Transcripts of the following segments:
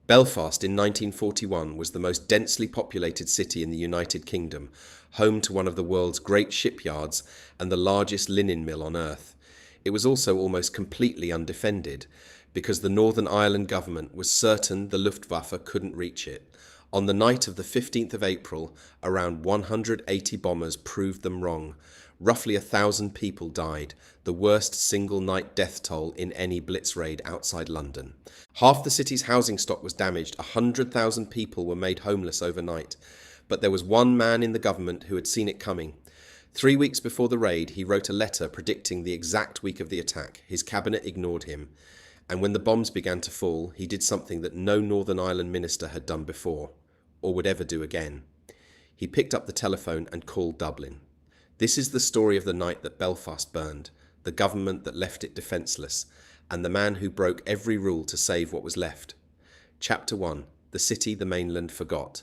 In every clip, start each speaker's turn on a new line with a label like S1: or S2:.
S1: Belfast in 1941 was the most densely populated city in the United Kingdom, home to one of the world's great shipyards and the largest linen mill on earth. It was also almost completely undefended, because the Northern Ireland government was certain the Luftwaffe couldn't reach it. On the night of the 15th of April, around 180 bombers proved them wrong. Roughly 1,000 people died, the worst single-night death toll in any Blitz raid outside London. Half the city's housing stock was damaged, 100,000 people were made homeless overnight. But there was one man in the government who had seen it coming. 3 weeks before the raid, he wrote a letter predicting the exact week of the attack. His cabinet ignored him. And when the bombs began to fall, he did something that no Northern Ireland minister had done before, or would ever do again. He picked up the telephone and called Dublin. This is the story of the night that Belfast burned, the government that left it defenceless, and the man who broke every rule to save what was left. Chapter 1. The city the mainland forgot.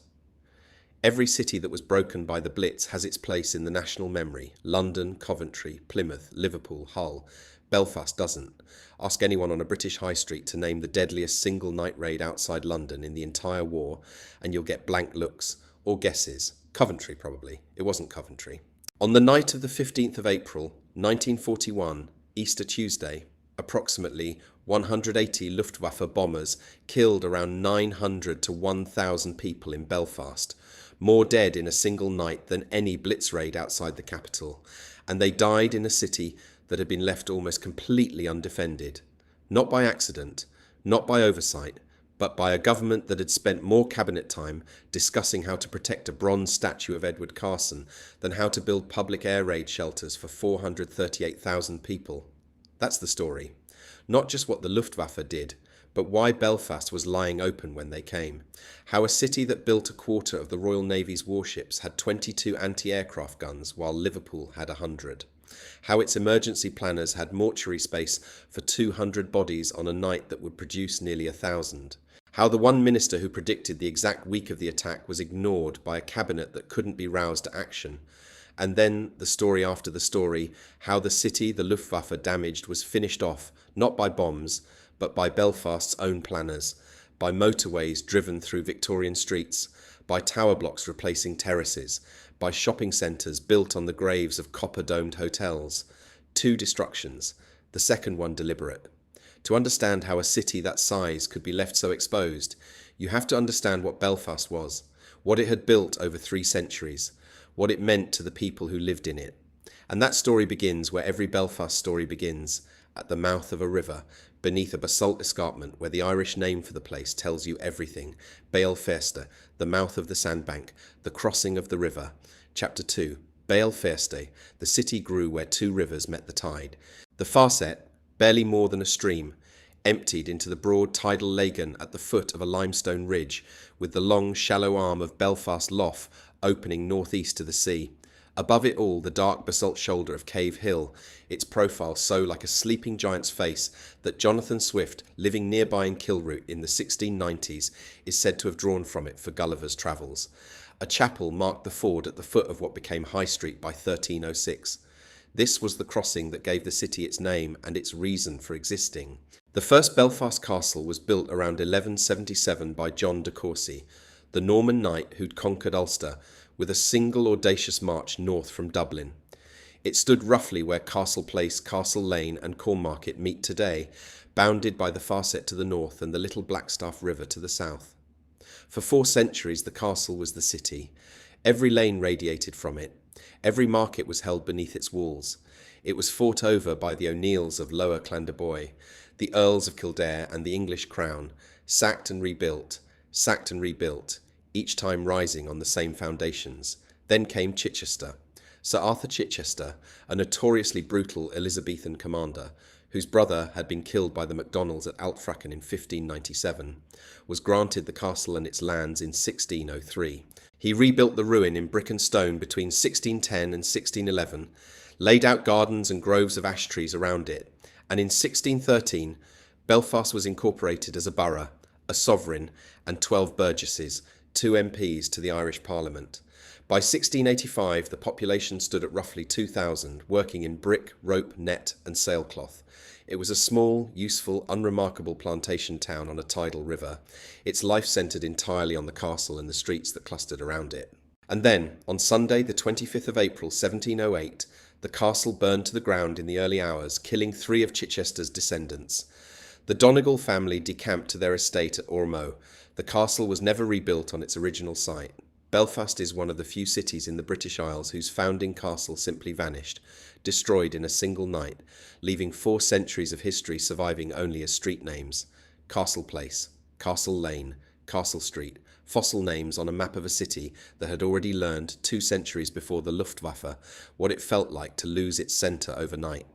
S1: Every city that was broken by the Blitz has its place in the national memory. London, Coventry, Plymouth, Liverpool, Hull. Belfast doesn't. Ask anyone on a British high street to name the deadliest single night raid outside London in the entire war, and you'll get blank looks, or guesses. Coventry, probably. It wasn't Coventry. On the night of the 15th of April, 1941, Easter Tuesday, approximately 180 Luftwaffe bombers killed around 900 to 1,000 people in Belfast, more dead in a single night than any Blitz raid outside the capital, and they died in a city that had been left almost completely undefended, not by accident, not by oversight, but by a government that had spent more cabinet time discussing how to protect a bronze statue of Edward Carson than how to build public air raid shelters for 438,000 people. That's the story. Not just what the Luftwaffe did, but why Belfast was lying open when they came. How a city that built a quarter of the Royal Navy's warships had 22 anti-aircraft guns while Liverpool had 100. How its emergency planners had mortuary space for 200 bodies on a night that would produce nearly 1,000. How the one minister who predicted the exact week of the attack was ignored by a cabinet that couldn't be roused to action. And then, the story after the story, how the city the Luftwaffe damaged was finished off, not by bombs, but by Belfast's own planners, by motorways driven through Victorian streets, by tower blocks replacing terraces, by shopping centres built on the graves of copper-domed hotels. 2 destructions, the second one deliberate. To understand how a city that size could be left so exposed, you have to understand what Belfast was, what it had built over 3 centuries, what it meant to the people who lived in it. And that story begins where every Belfast story begins, at the mouth of a river, beneath a basalt escarpment where the Irish name for the place tells you everything. Belfast, the mouth of the sandbank, the crossing of the river. Chapter 2. Belfast, the city grew where 2 rivers met the tide. The Farset, barely more than a stream, emptied into the broad tidal lagoon at the foot of a limestone ridge, with the long shallow arm of Belfast Lough opening northeast to the sea. Above it all, the dark basalt shoulder of Cave Hill, its profile so like a sleeping giant's face that Jonathan Swift, living nearby in Kilroot in the 1690s, is said to have drawn from it for Gulliver's Travels. A chapel marked the ford at the foot of what became High Street by 1306. This was the crossing that gave the city its name and its reason for existing. The first Belfast castle was built around 1177 by John de Courcy, the Norman knight who'd conquered Ulster, with a single audacious march north from Dublin. It stood roughly where Castle Place, Castle Lane and Cornmarket meet today, bounded by the Farset to the north and the Little Blackstaff River to the south. For 4 centuries the castle was the city. Every lane radiated from it. Every market was held beneath its walls. It was fought over by the O'Neills of Lower Clandeboy, the Earls of Kildare and the English crown, sacked and rebuilt, each time rising on the same foundations. Then came Chichester. Sir Arthur Chichester, a notoriously brutal Elizabethan commander, whose brother had been killed by the Macdonalds at Altfracken in 1597, was granted the castle and its lands in 1603. He rebuilt the ruin in brick and stone between 1610 and 1611, laid out gardens and groves of ash trees around it, and in 1613 Belfast was incorporated as a borough, a sovereign, and 12 burgesses, 2 MPs to the Irish Parliament. By 1685, the population stood at roughly 2,000, working in brick, rope, net and sailcloth. It was a small, useful, unremarkable plantation town on a tidal river. Its life centred entirely on the castle and the streets that clustered around it. And then, on Sunday, the 25th of April, 1708, the castle burned to the ground in the early hours, killing 3 of Chichester's descendants. The Donegal family decamped to their estate at Ormeau. The castle was never rebuilt on its original site. Belfast is one of the few cities in the British Isles whose founding castle simply vanished, destroyed in a single night, leaving 4 centuries of history surviving only as street names. Castle Place, Castle Lane, Castle Street, fossil names on a map of a city that had already learned 2 centuries before the Luftwaffe what it felt like to lose its centre overnight.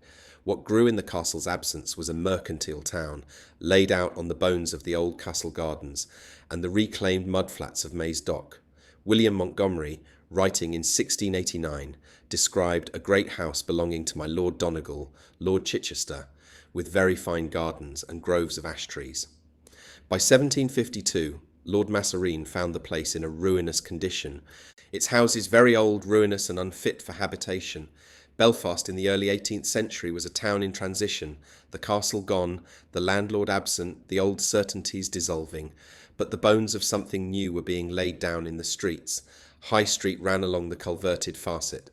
S1: What grew in the castle's absence was a mercantile town, laid out on the bones of the old castle gardens and the reclaimed mudflats of Maze Dock. William Montgomery, writing in 1689, described a great house belonging to my Lord Donegal, Lord Chichester, with very fine gardens and groves of ash trees. By 1752, Lord Masserine found the place in a ruinous condition, its houses very old, ruinous and unfit for habitation. Belfast in the early 18th century was a town in transition, the castle gone, the landlord absent, the old certainties dissolving, but the bones of something new were being laid down in the streets. High Street ran along the culverted Farset.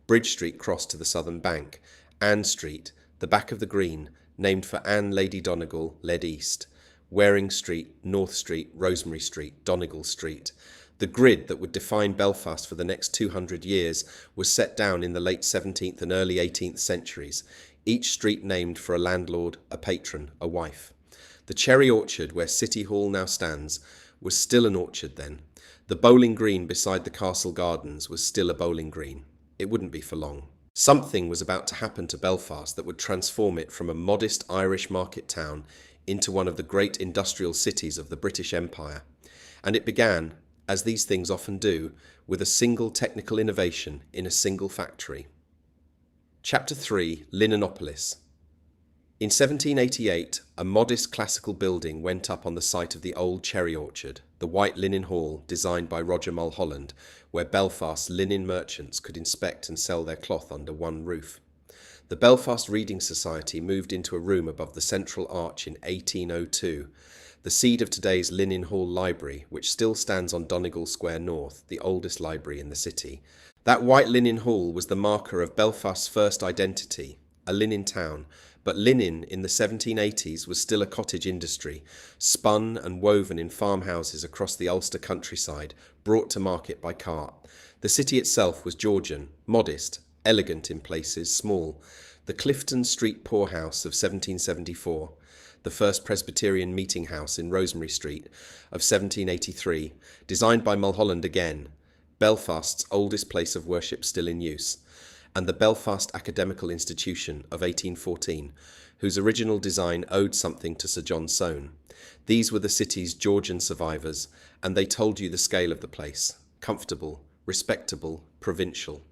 S1: Bridge Street crossed to the southern bank. Anne Street, the back of the green, named for Anne Lady Donegal, led east. Waring Street, North Street, Rosemary Street, Donegal Street. The grid that would define Belfast for the next 200 years was set down in the late 17th and early 18th centuries, each street named for a landlord, a patron, a wife. The cherry orchard where City Hall now stands was still an orchard then. The bowling green beside the castle gardens was still a bowling green. It wouldn't be for long. Something was about to happen to Belfast that would transform it from a modest Irish market town into one of the great industrial cities of the British Empire. And it began, as these things often do, with a single technical innovation in a single factory. Chapter 3, Linenopolis. In 1788, a modest classical building went up on the site of the old cherry orchard, the White Linen Hall, designed by Roger Mulholland, where Belfast's linen merchants could inspect and sell their cloth under one roof. The Belfast Reading Society moved into a room above the central arch in 1802, the seed of today's Linen Hall Library, which still stands on Donegal Square North, the oldest library in the city. That White Linen Hall was the marker of Belfast's first identity, a linen town, but linen in the 1780s was still a cottage industry, spun and woven in farmhouses across the Ulster countryside, brought to market by cart. The city itself was Georgian, modest, elegant in places, small. The Clifton Street poorhouse of 1774, the first Presbyterian meeting house in Rosemary Street of 1783, designed by Mulholland again, Belfast's oldest place of worship still in use, and the Belfast Academical Institution of 1814, whose original design owed something to Sir John Soane. These were the city's Georgian survivors, and they told you the scale of the place: comfortable, respectable, provincial.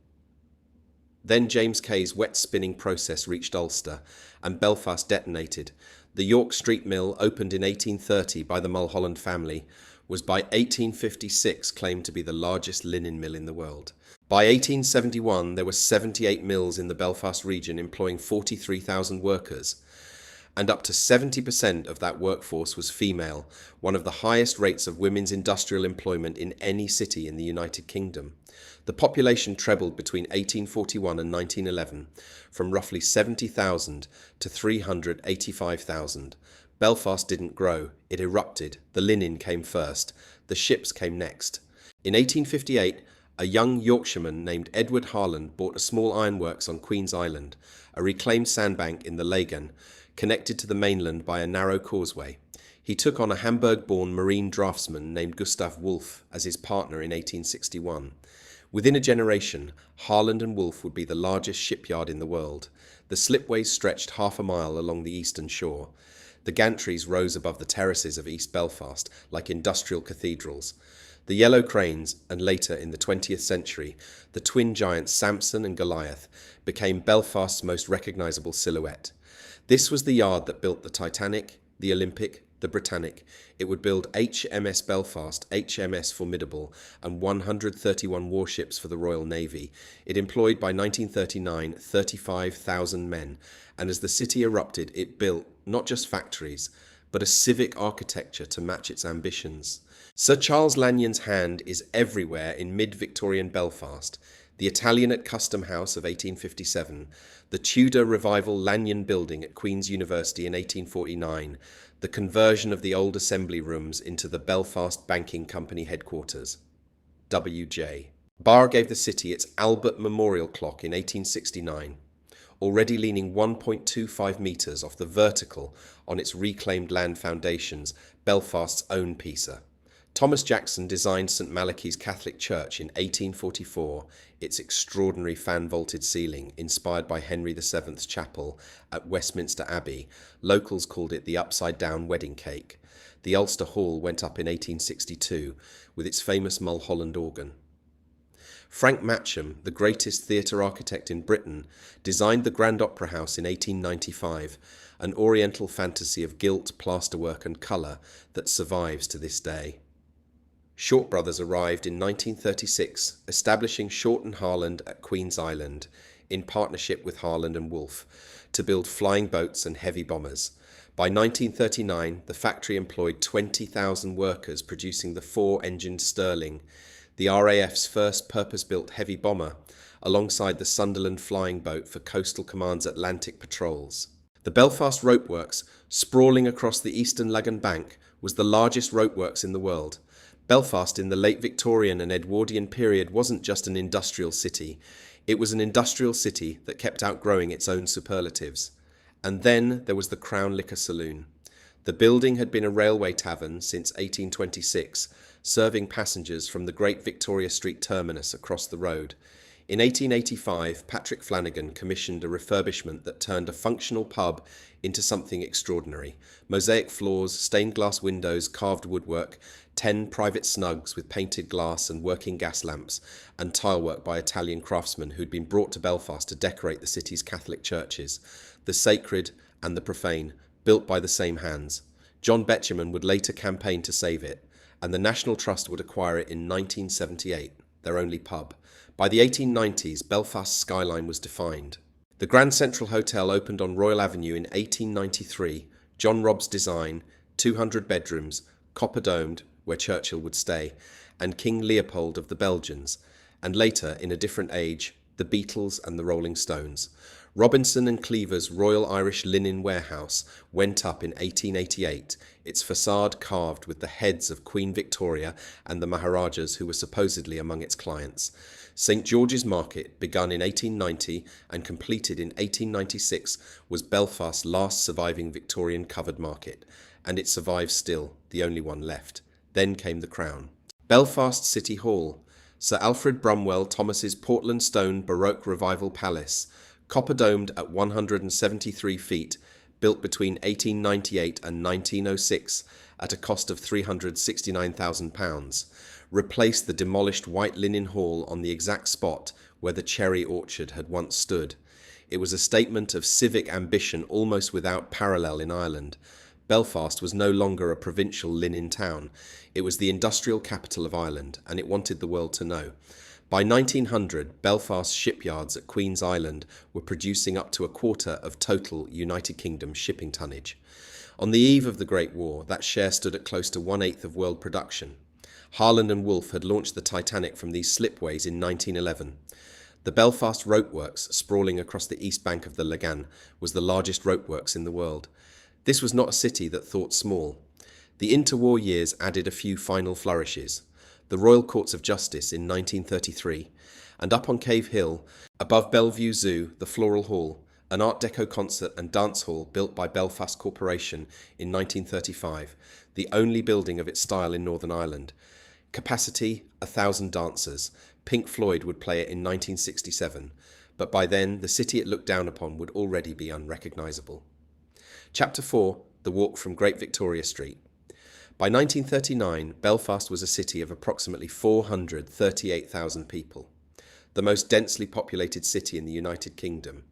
S1: Then James Kay's wet spinning process reached Ulster, and Belfast detonated. The York Street Mill, opened in 1830 by the Mulholland family, was by 1856 claimed to be the largest linen mill in the world. By 1871, there were 78 mills in the Belfast region employing 43,000 workers, and up to 70% of that workforce was female, one of the highest rates of women's industrial employment in any city in the United Kingdom. The population trebled between 1841 and 1911, from roughly 70,000 to 385,000. Belfast didn't grow, it erupted. The linen came first, the ships came next. In 1858, a young Yorkshireman named Edward Harland bought a small ironworks on Queen's Island, a reclaimed sandbank in the Lagan, connected to the mainland by a narrow causeway. He took on a Hamburg-born marine draftsman named Gustav Wolff as his partner in 1861. Within a generation, Harland and Wolff would be the largest shipyard in the world. The slipways stretched half a mile along the eastern shore. The gantries rose above the terraces of East Belfast like industrial cathedrals. The yellow cranes, and later in the 20th century, the twin giants Samson and Goliath, became Belfast's most recognisable silhouette. This was the yard that built the Titanic, the Olympic, the Britannic. It would build HMS Belfast, HMS Formidable, and 131 warships for the Royal Navy. It employed by 1939 35,000 men, and as the city erupted, it built not just factories, but a civic architecture to match its ambitions. Sir Charles Lanyon's hand is everywhere in mid-Victorian Belfast. The Italianate Custom House of 1857, the Tudor Revival Lanyon Building at Queen's University in 1849, the conversion of the old assembly rooms into the Belfast Banking Company headquarters. W.J. Barr gave the city its Albert Memorial Clock in 1869, already leaning 1.25 metres off the vertical on its reclaimed land foundations, Belfast's own Pisa. Thomas Jackson designed St Malachy's Catholic Church in 1844, its extraordinary fan-vaulted ceiling, inspired by Henry VII's chapel at Westminster Abbey. Locals called it the upside-down wedding cake. The Ulster Hall went up in 1862, with its famous Mulholland organ. Frank Matcham, the greatest theatre architect in Britain, designed the Grand Opera House in 1895, an oriental fantasy of gilt, plasterwork and colour that survives to this day. Short Brothers arrived in 1936, establishing Short and Harland at Queen's Island, in partnership with Harland and Wolff, to build flying boats and heavy bombers. By 1939, the factory employed 20,000 workers producing the four-engined Stirling, the RAF's first purpose-built heavy bomber, alongside the Sunderland flying boat for Coastal Command's Atlantic patrols. The Belfast Ropeworks, sprawling across the eastern Lagan Bank, was the largest ropeworks in the world. Belfast in the late Victorian and Edwardian period wasn't just an industrial city, it was an industrial city that kept outgrowing its own superlatives. And then there was the Crown Liquor Saloon. The building had been a railway tavern since 1826, serving passengers from the Great Victoria Street terminus across the road. In 1885, Patrick Flanagan commissioned a refurbishment that turned a functional pub into something extraordinary. Mosaic floors, stained glass windows, carved woodwork, 10 private snugs with painted glass and working gas lamps, and tilework by Italian craftsmen who'd been brought to Belfast to decorate the city's Catholic churches, the sacred and the profane, built by the same hands. John Betjeman would later campaign to save it, and the National Trust would acquire it in 1978, their only pub. By the 1890s, Belfast's skyline was defined. The Grand Central Hotel opened on Royal Avenue in 1893, John Robb's design, 200 bedrooms, copper-domed, where Churchill would stay, and King Leopold of the Belgians, and later, in a different age, the Beatles and the Rolling Stones. Robinson and Cleaver's Royal Irish Linen Warehouse went up in 1888, its facade carved with the heads of Queen Victoria and the Maharajas who were supposedly among its clients. St George's Market, begun in 1890 and completed in 1896, was Belfast's last surviving Victorian covered market, and it survives still, the only one left. Then came the Crown. Belfast City Hall, Sir Alfred Brumwell Thomas's Portland stone Baroque Revival Palace, copper-domed at 173 feet, built between 1898 and 1906 at a cost of £369,000, replaced the demolished White Linen Hall on the exact spot where the cherry orchard had once stood. It was a statement of civic ambition almost without parallel in Ireland. Belfast was no longer a provincial linen town. It was the industrial capital of Ireland, and it wanted the world to know. By 1900, Belfast shipyards at Queen's Island were producing up to a quarter of total United Kingdom shipping tonnage. On the eve of the Great War, that share stood at close to 1/8 of world production. Harland and Wolff had launched the Titanic from these slipways in 1911. The Belfast Ropeworks, sprawling across the east bank of the Lagan, was the largest ropeworks in the world. This was not a city that thought small. The interwar years added a few final flourishes. The Royal Courts of Justice in 1933, and up on Cave Hill, above Bellevue Zoo, the Floral Hall, an Art Deco concert and dance hall built by Belfast Corporation in 1935, the only building of its style in Northern Ireland. Capacity, 1,000 dancers. Pink Floyd would play it in 1967, but by then the city it looked down upon would already be unrecognisable. Chapter 4, The Walk from Great Victoria Street. By 1939, Belfast was a city of approximately 438,000 people, the most densely populated city in the United Kingdom.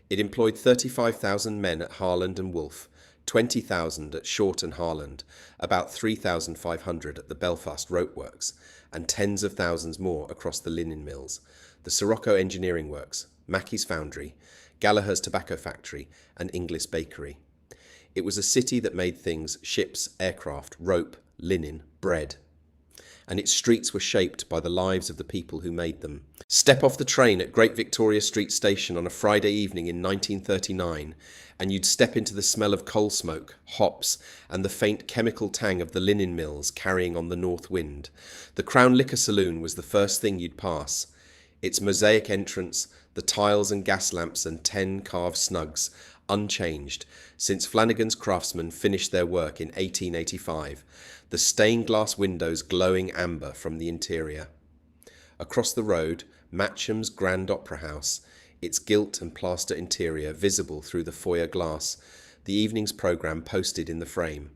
S1: It employed 35,000 men at Harland and Wolff, 20,000 at Short and Harland, about 3,500 at the Belfast Ropeworks, and tens of thousands more across the linen mills, the Sirocco Engineering Works, Mackey's Foundry, Gallagher's Tobacco Factory, and Inglis Bakery. It was a city that made things: ships, aircraft, rope, linen, bread. And its streets were shaped by the lives of the people who made them. Step off the train at Great Victoria Street Station on a Friday evening in 1939, and you'd step into the smell of coal smoke, hops, and the faint chemical tang of the linen mills carrying on the north wind. The Crown Liquor Saloon was the first thing you'd pass. Its mosaic entrance, the tiles and gas lamps and 10 carved snugs, unchanged since Flanagan's craftsmen finished their work in 1885, the stained glass windows glowing amber from the interior. Across the road, Matcham's Grand Opera House, its gilt and plaster interior visible through the foyer glass, the evening's programme posted in the frame.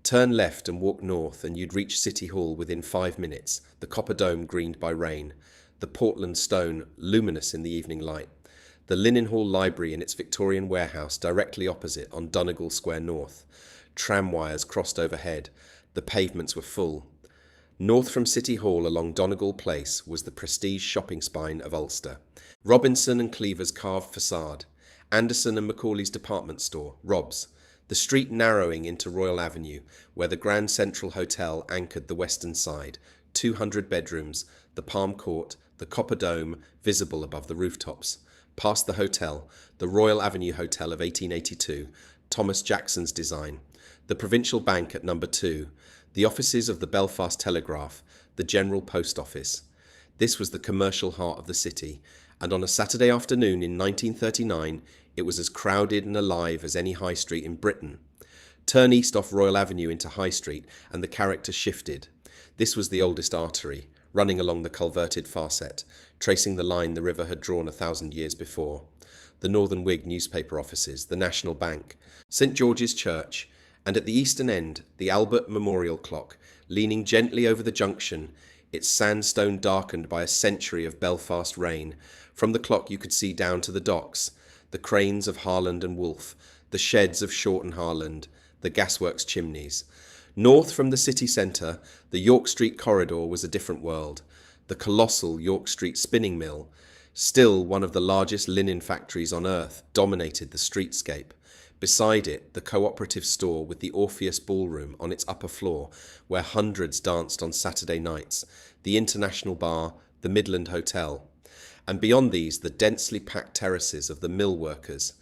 S1: Turn left and walk north and you'd reach City Hall within 5 minutes, the copper dome greened by rain, the Portland stone luminous in the evening light, the Linen Hall Library in its Victorian warehouse directly opposite on Donegal Square North. Tram wires crossed overhead. The pavements were full. North from City Hall along Donegal Place was the prestige shopping spine of Ulster. Robinson and Cleaver's carved facade. Anderson and Macaulay's department store, Rob's. The street narrowing into Royal Avenue, where the Grand Central Hotel anchored the western side. 200 bedrooms, the Palm Court, the Copper Dome visible above the rooftops. Past the hotel, the Royal Avenue Hotel of 1882, Thomas Jackson's design, the Provincial Bank at number 2, the offices of the Belfast Telegraph, the General Post Office. This was the commercial heart of the city, and on a Saturday afternoon in 1939, it was as crowded and alive as any high street in Britain. Turn east off Royal Avenue into High Street, and the character shifted. This was the oldest artery, running along the culverted Farset, tracing the line the river had drawn 1,000 years before. The Northern Whig newspaper offices, the National Bank, St George's Church, and at the eastern end, the Albert Memorial Clock, leaning gently over the junction, its sandstone darkened by a century of Belfast rain. From the clock you could see down to the docks, the cranes of Harland and Wolff, the sheds of Short and Harland, the gasworks chimneys. North from the city centre, the York Street corridor was a different world. The colossal York Street spinning mill, still one of the largest linen factories on earth, dominated the streetscape. Beside it, the cooperative store with the Orpheus Ballroom on its upper floor, where hundreds danced on Saturday nights, the International Bar, the Midland Hotel. And beyond these, the densely packed terraces of the mill workers,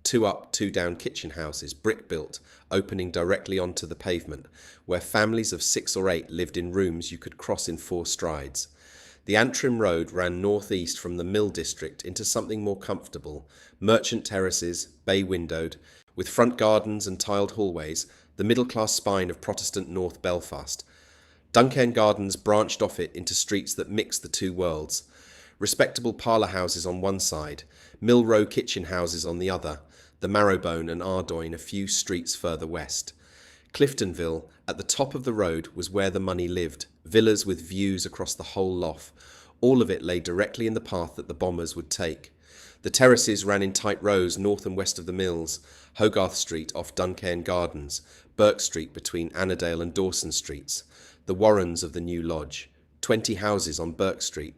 S1: 2 up, 2 down kitchen houses, brick-built, opening directly onto the pavement, where families of 6 or 8 lived in rooms you could cross in 4 strides. The Antrim Road ran northeast from the mill district into something more comfortable, merchant terraces, bay-windowed, with front gardens and tiled hallways, the middle-class spine of Protestant North Belfast. Duncairn Gardens branched off it into streets that mixed the two worlds. Respectable parlour houses on one side, Mill Row kitchen houses on the other, the Marrowbone and Ardoyne a few streets further west. Cliftonville, at the top of the road, was where the money lived, villas with views across the whole lough. All of it lay directly in the path that the bombers would take. The terraces ran in tight rows north and west of the mills, Hogarth Street off Duncairn Gardens, Burke Street between Annandale and Dawson Streets, the Warrens of the New Lodge, 20 houses on Burke Street,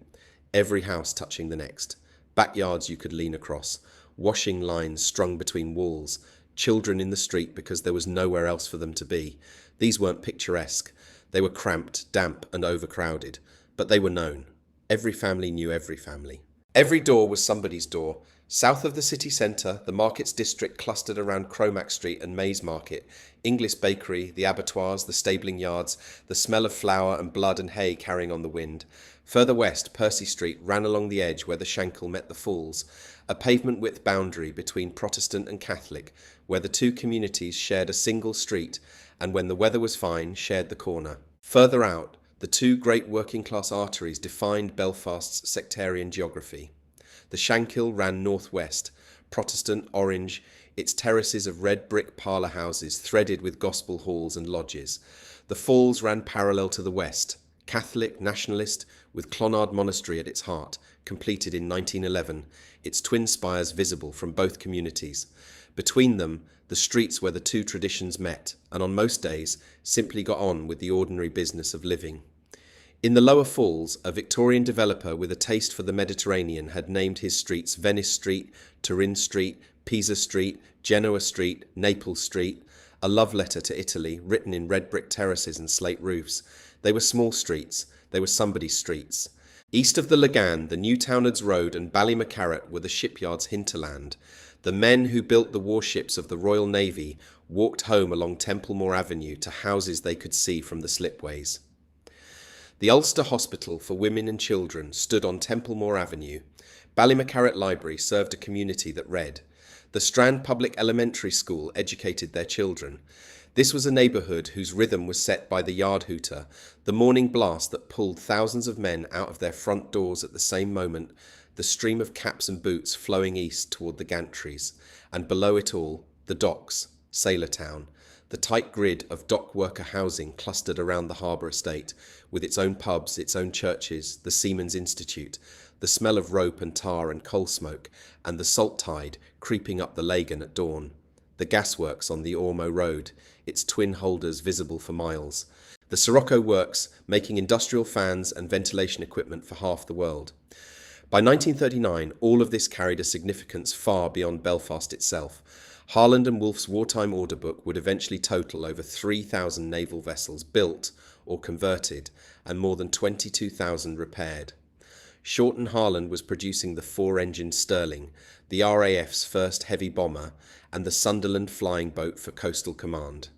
S1: every house touching the next, backyards you could lean across, washing lines strung between walls, children in the street because there was nowhere else for them to be. These weren't picturesque. They were cramped, damp and overcrowded, but they were known. Every family knew every family. Every door was somebody's door. South of the city centre, the markets district clustered around Cromack Street and Mays Market, Inglis Bakery, the abattoirs, the stabling yards, the smell of flour and blood and hay carrying on the wind. Further west, Percy Street ran along the edge where the Shankill met the Falls, a pavement-width boundary between Protestant and Catholic, where the two communities shared a single street and, when the weather was fine, shared the corner. Further out, the two great working-class arteries defined Belfast's sectarian geography. The Shankill ran northwest, Protestant, orange, its terraces of red brick parlour houses threaded with gospel halls and lodges. The Falls ran parallel to the west, Catholic, nationalist, with Clonard Monastery at its heart, completed in 1911, its twin spires visible from both communities. Between them, the streets where the two traditions met, and on most days simply got on with the ordinary business of living. In the lower falls, a Victorian developer with a taste for the Mediterranean had named his streets Venice Street, Turin Street, Pisa Street, Genoa Street, Naples Street, a love letter to Italy written in red brick terraces and slate roofs. They were small streets, they were somebody's streets. East of the Lagan, the Newtownards Road and Ballymacarrat were the shipyard's hinterland. The men who built the warships of the Royal Navy walked home along Templemore Avenue to houses they could see from the slipways. The Ulster Hospital for Women and Children stood on Templemore Avenue. Ballymacarrat Library served a community that read. The Strand Public Elementary School educated their children. This was a neighbourhood whose rhythm was set by the yard hooter, the morning blast that pulled thousands of men out of their front doors at the same moment, the stream of caps and boots flowing east toward the gantries, and below it all, the docks, Sailor Town, the tight grid of dock worker housing clustered around the harbour estate, with its own pubs, its own churches, the Seamen's Institute, the smell of rope and tar and coal smoke, and the salt tide creeping up the Lagan at dawn, the gasworks on the Ormo Road, its twin holders visible for miles, the Sirocco Works making industrial fans and ventilation equipment for half the world. By 1939, all of this carried a significance far beyond Belfast itself. Harland and Wolff's wartime order book would eventually total over 3,000 naval vessels built or converted and more than 22,000 repaired. Shorten Harland was producing the four-engined Stirling, the RAF's first heavy bomber, and the Sunderland flying boat for coastal command.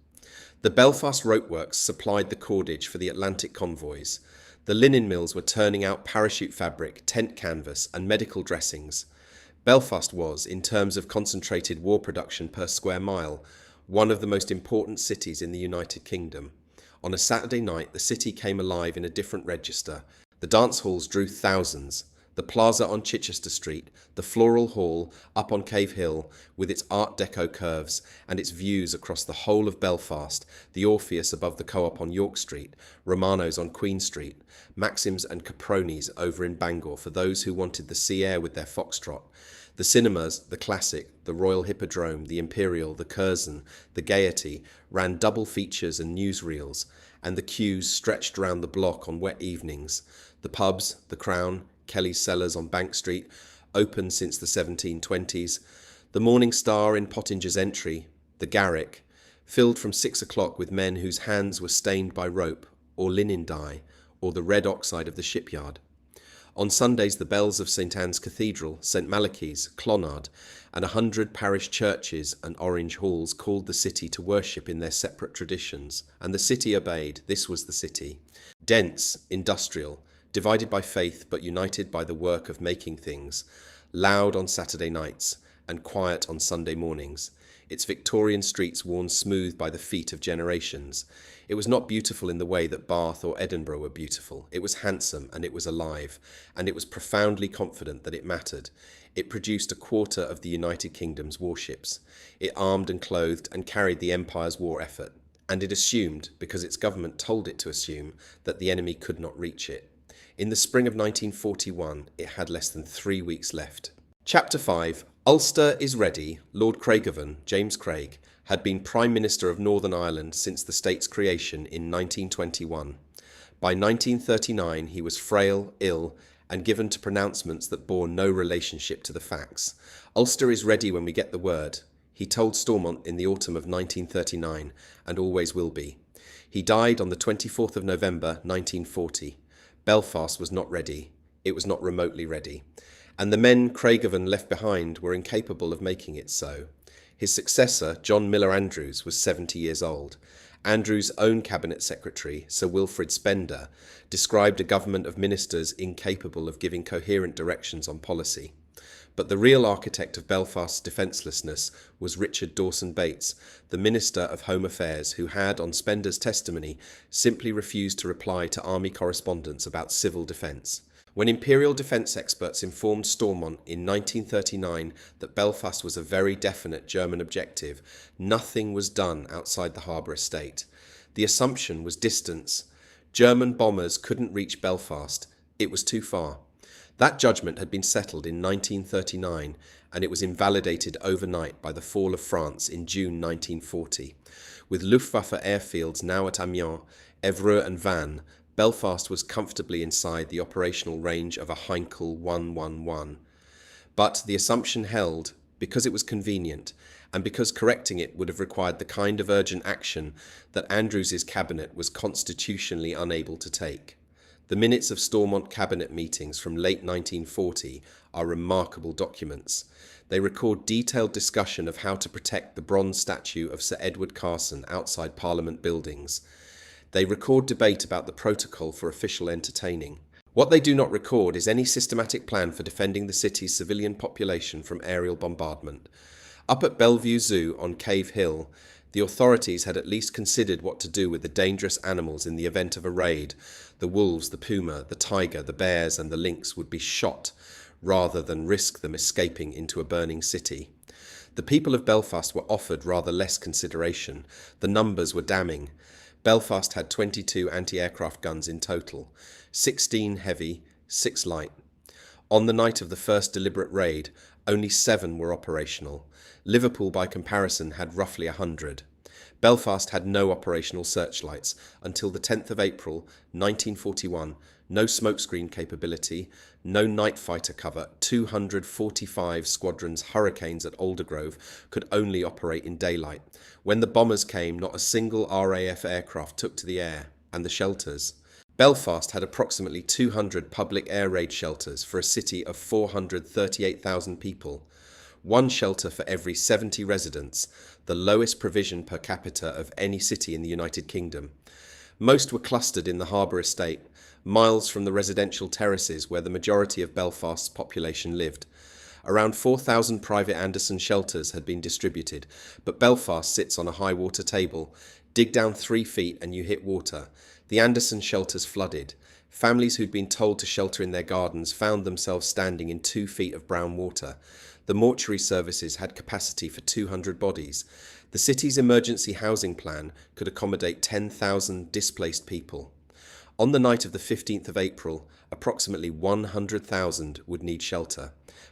S1: The Belfast ropeworks supplied the cordage for the Atlantic convoys. The linen mills were turning out parachute fabric, tent canvas, and medical dressings. Belfast was, in terms of concentrated war production per square mile, one of the most important cities in the United Kingdom. On a Saturday night, the city came alive in a different register. The dance halls drew thousands. The plaza on Chichester Street, the Floral Hall up on Cave Hill with its Art Deco curves and its views across the whole of Belfast, the Orpheus above the Co-op on York Street, Romano's on Queen Street, Maxim's and Caproni's over in Bangor for those who wanted the sea air with their foxtrot, the cinemas, the Classic, the Royal Hippodrome, the Imperial, the Curzon, the Gaiety ran double features and newsreels, and the queues stretched round the block on wet evenings. The pubs, the Crown, Kelly's Cellars on Bank Street, open since the 1720s, the Morning Star in Pottinger's Entry, the Garrick, filled from 6 o'clock with men whose hands were stained by rope, or linen dye, or the red oxide of the shipyard. On Sundays the bells of St Anne's Cathedral, St Malachy's, Clonard, and 100 parish churches and orange halls called the city to worship in their separate traditions, and the city obeyed. This was the city. Dense, industrial, divided by faith but united by the work of making things, loud on Saturday nights and quiet on Sunday mornings, its Victorian streets worn smooth by the feet of generations. It was not beautiful in the way that Bath or Edinburgh were beautiful. It was handsome and it was alive, and it was profoundly confident that it mattered. It produced a quarter of the United Kingdom's warships. It armed and clothed and carried the Empire's war effort. And it assumed, because its government told it to assume, that the enemy could not reach it. In the spring of 1941, it had less than 3 weeks left. Chapter 5. Ulster is ready. Lord Craigavon, James Craig, had been Prime Minister of Northern Ireland since the state's creation in 1921. By 1939, he was frail, ill, and given to pronouncements that bore no relationship to the facts. Ulster is ready when we get the word, he told Stormont in the autumn of 1939, and always will be. He died on the 24th of November, 1940. Belfast was not ready. It was not remotely ready. And the men Craigavon left behind were incapable of making it so. His successor, John Miller Andrews, was 70 years old. Andrews' own cabinet secretary, Sir Wilfrid Spender, described a government of ministers incapable of giving coherent directions on policy. But the real architect of Belfast's defencelessness was Richard Dawson Bates, the Minister of Home Affairs, who had, on Spender's testimony, simply refused to reply to army correspondence about civil defence. When Imperial defence experts informed Stormont in 1939 that Belfast was a very definite German objective, nothing was done outside the harbour estate. The assumption was distance. German bombers couldn't reach Belfast. It was too far. That judgment had been settled in 1939, and it was invalidated overnight by the fall of France in June 1940. With Luftwaffe airfields now at Amiens, Évreux and Vannes, Belfast was comfortably inside the operational range of a Heinkel 111. But the assumption held, because it was convenient, and because correcting it would have required the kind of urgent action that Andrews's cabinet was constitutionally unable to take. The minutes of Stormont cabinet meetings from late 1940 are remarkable documents. They record detailed discussion of how to protect the bronze statue of Sir Edward Carson outside Parliament buildings. They record debate about the protocol for official entertaining. What they do not record is any systematic plan for defending the city's civilian population from aerial bombardment. Up at Bellevue Zoo on Cave Hill, the authorities had at least considered what to do with the dangerous animals in the event of a raid. The wolves, the puma, the tiger, the bears and the lynx would be shot rather than risk them escaping into a burning city. The people of Belfast were offered rather less consideration. The numbers were damning. Belfast had 22 anti-aircraft guns in total, 16 heavy, 6 light. On the night of the first deliberate raid, only 7 were operational. Liverpool, by comparison, had roughly 100. Belfast had no operational searchlights until the 10th of April, 1941, no smokescreen capability, no night fighter cover, 245 squadrons Hurricanes at Aldergrove could only operate in daylight. When the bombers came, not a single RAF aircraft took to the air, and the shelters. Belfast had approximately 200 public air raid shelters for a city of 438,000 people. 1 shelter for every 70 residents, the lowest provision per capita of any city in the United Kingdom. Most were clustered in the harbour estate, miles from the residential terraces where the majority of Belfast's population lived. Around 4,000 private Anderson shelters had been distributed, but Belfast sits on a high water table. Dig down 3 feet and you hit water. The Anderson shelters flooded. Families who'd been told to shelter in their gardens found themselves standing in 2 feet of brown water. The mortuary services had capacity for 200 bodies. The city's emergency housing plan could accommodate 10,000 displaced people. On the night of the 15th of April, approximately 100,000 would need shelter.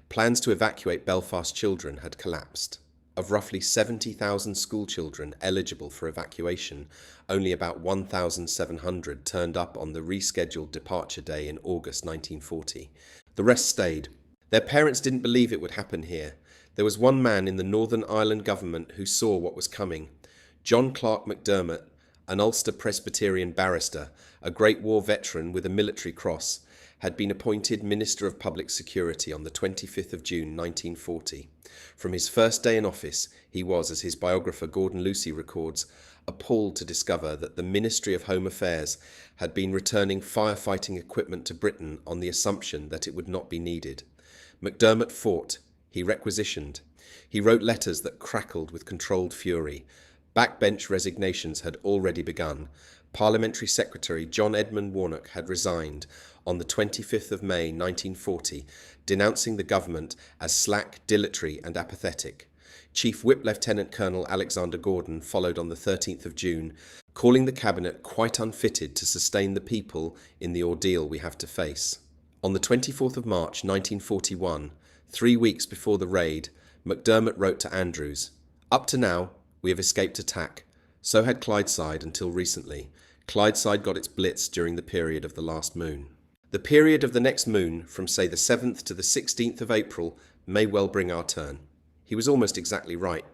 S1: Plans to evacuate Belfast children had collapsed. Of roughly 70,000 schoolchildren eligible for evacuation, only about 1,700 turned up on the rescheduled departure day in August 1940. The rest stayed. Their parents didn't believe it would happen here. There was one man in the Northern Ireland government who saw what was coming. John Clark MacDermott, an Ulster Presbyterian barrister, a Great War veteran with a military cross, had been appointed Minister of Public Security on the 25th of June 1940. From his first day in office, he was, as his biographer Gordon Lucy records, appalled to discover that the Ministry of Home Affairs had been returning firefighting equipment to Britain on the assumption that it would not be needed. MacDermott fought. He requisitioned. He wrote letters that crackled with controlled fury. Backbench resignations had already begun. Parliamentary Secretary John Edmund Warnock had resigned on the 25th of May 1940, denouncing the government as slack, dilatory and apathetic. Chief Whip Lieutenant Colonel Alexander Gordon followed on the 13th of June, calling the cabinet quite unfitted to sustain the people in the ordeal we have to face. On the 24th of March 1941, 3 weeks before the raid, MacDermott wrote to Andrews, "Up to now, we have escaped attack. So had Clydeside until recently. Clydeside got its blitz during the period of the last moon. The period of the next moon, from say the 7th to the 16th of April, may well bring our turn." He was almost exactly right.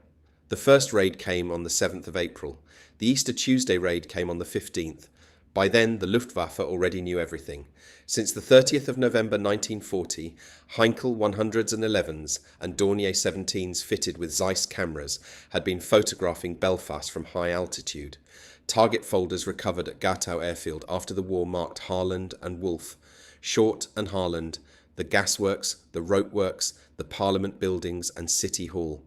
S1: The first raid came on the 7th of April. The Easter Tuesday raid came on the 15th. By then, the Luftwaffe already knew everything. Since the 30th of November 1940, Heinkel 100s and 11s and Dornier 17s fitted with Zeiss cameras had been photographing Belfast from high altitude. Target folders recovered at Gatow Airfield after the war marked Harland and Wolf, Short and Harland, the gasworks, the ropeworks, the Parliament buildings and City Hall.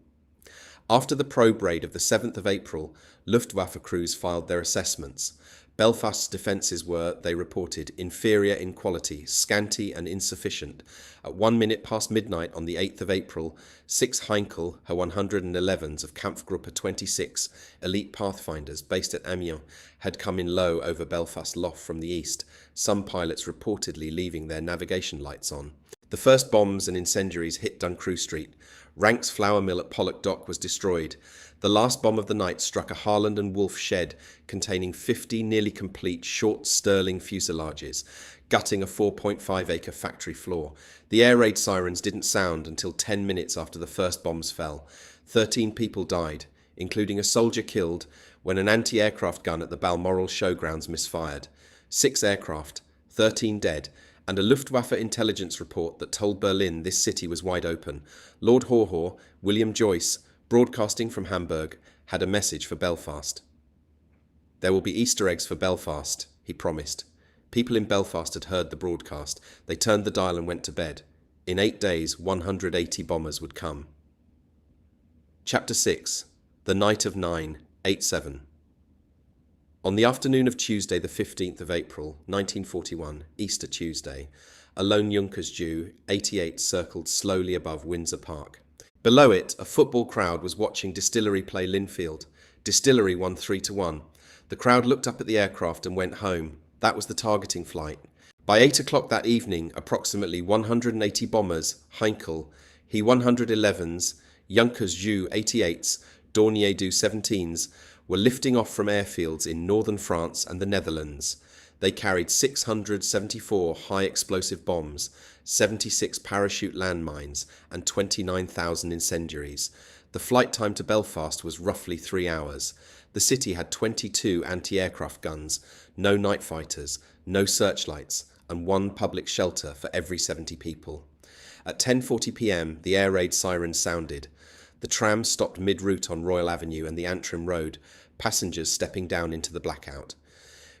S1: After the probe raid of the 7th of April, Luftwaffe crews filed their assessments. Belfast's defences were, they reported, inferior in quality, scanty and insufficient. At 1 minute past midnight on the 8th of April, 6 Heinkel Her 111s of Kampfgruppe 26, elite pathfinders based at Amiens, had come in low over Belfast Lough from the east, some pilots reportedly leaving their navigation lights on. The first bombs and incendiaries hit Duncrew Street. Rank's flour mill at Pollock Dock was destroyed. The last bomb of the night struck a Harland and Wolff shed containing 50 nearly complete short Stirling fuselages, gutting a 4.5-acre factory floor. The air raid sirens didn't sound until 10 minutes after the first bombs fell. 13 people died, including a soldier killed when an anti-aircraft gun at the Balmoral showgrounds misfired. 6 aircraft, 13 dead, and a Luftwaffe intelligence report that told Berlin this city was wide open. Lord Haw, William Joyce, broadcasting from Hamburg, had a message for Belfast. There will be Easter eggs for Belfast, he promised. People in Belfast had heard the broadcast. They turned the dial and went to bed. In 8 days, 180 bombers would come. Chapter 6. The Night of 9/87. On the afternoon of Tuesday the 15th of April, 1941, Easter Tuesday, a lone Junkers Jew, 88, circled slowly above Windsor Park. Below it, a football crowd was watching Distillery play Linfield. Distillery won 3-1. The crowd looked up at the aircraft and went home. That was the targeting flight. By 8 o'clock that evening, approximately 180 bombers, Heinkel, He-111s, Junkers Jew 88s, Dornier Du 17s, were lifting off from airfields in northern France and the Netherlands. They carried 674 high-explosive bombs, 76 parachute landmines, and 29,000 incendiaries. The flight time to Belfast was roughly 3 hours. The city had 22 anti-aircraft guns, no night fighters, no searchlights, and 1 public shelter for every 70 people. At 10:40 p.m, the air raid sirens sounded. The tram stopped mid-route on Royal Avenue and the Antrim Road, passengers stepping down into the blackout.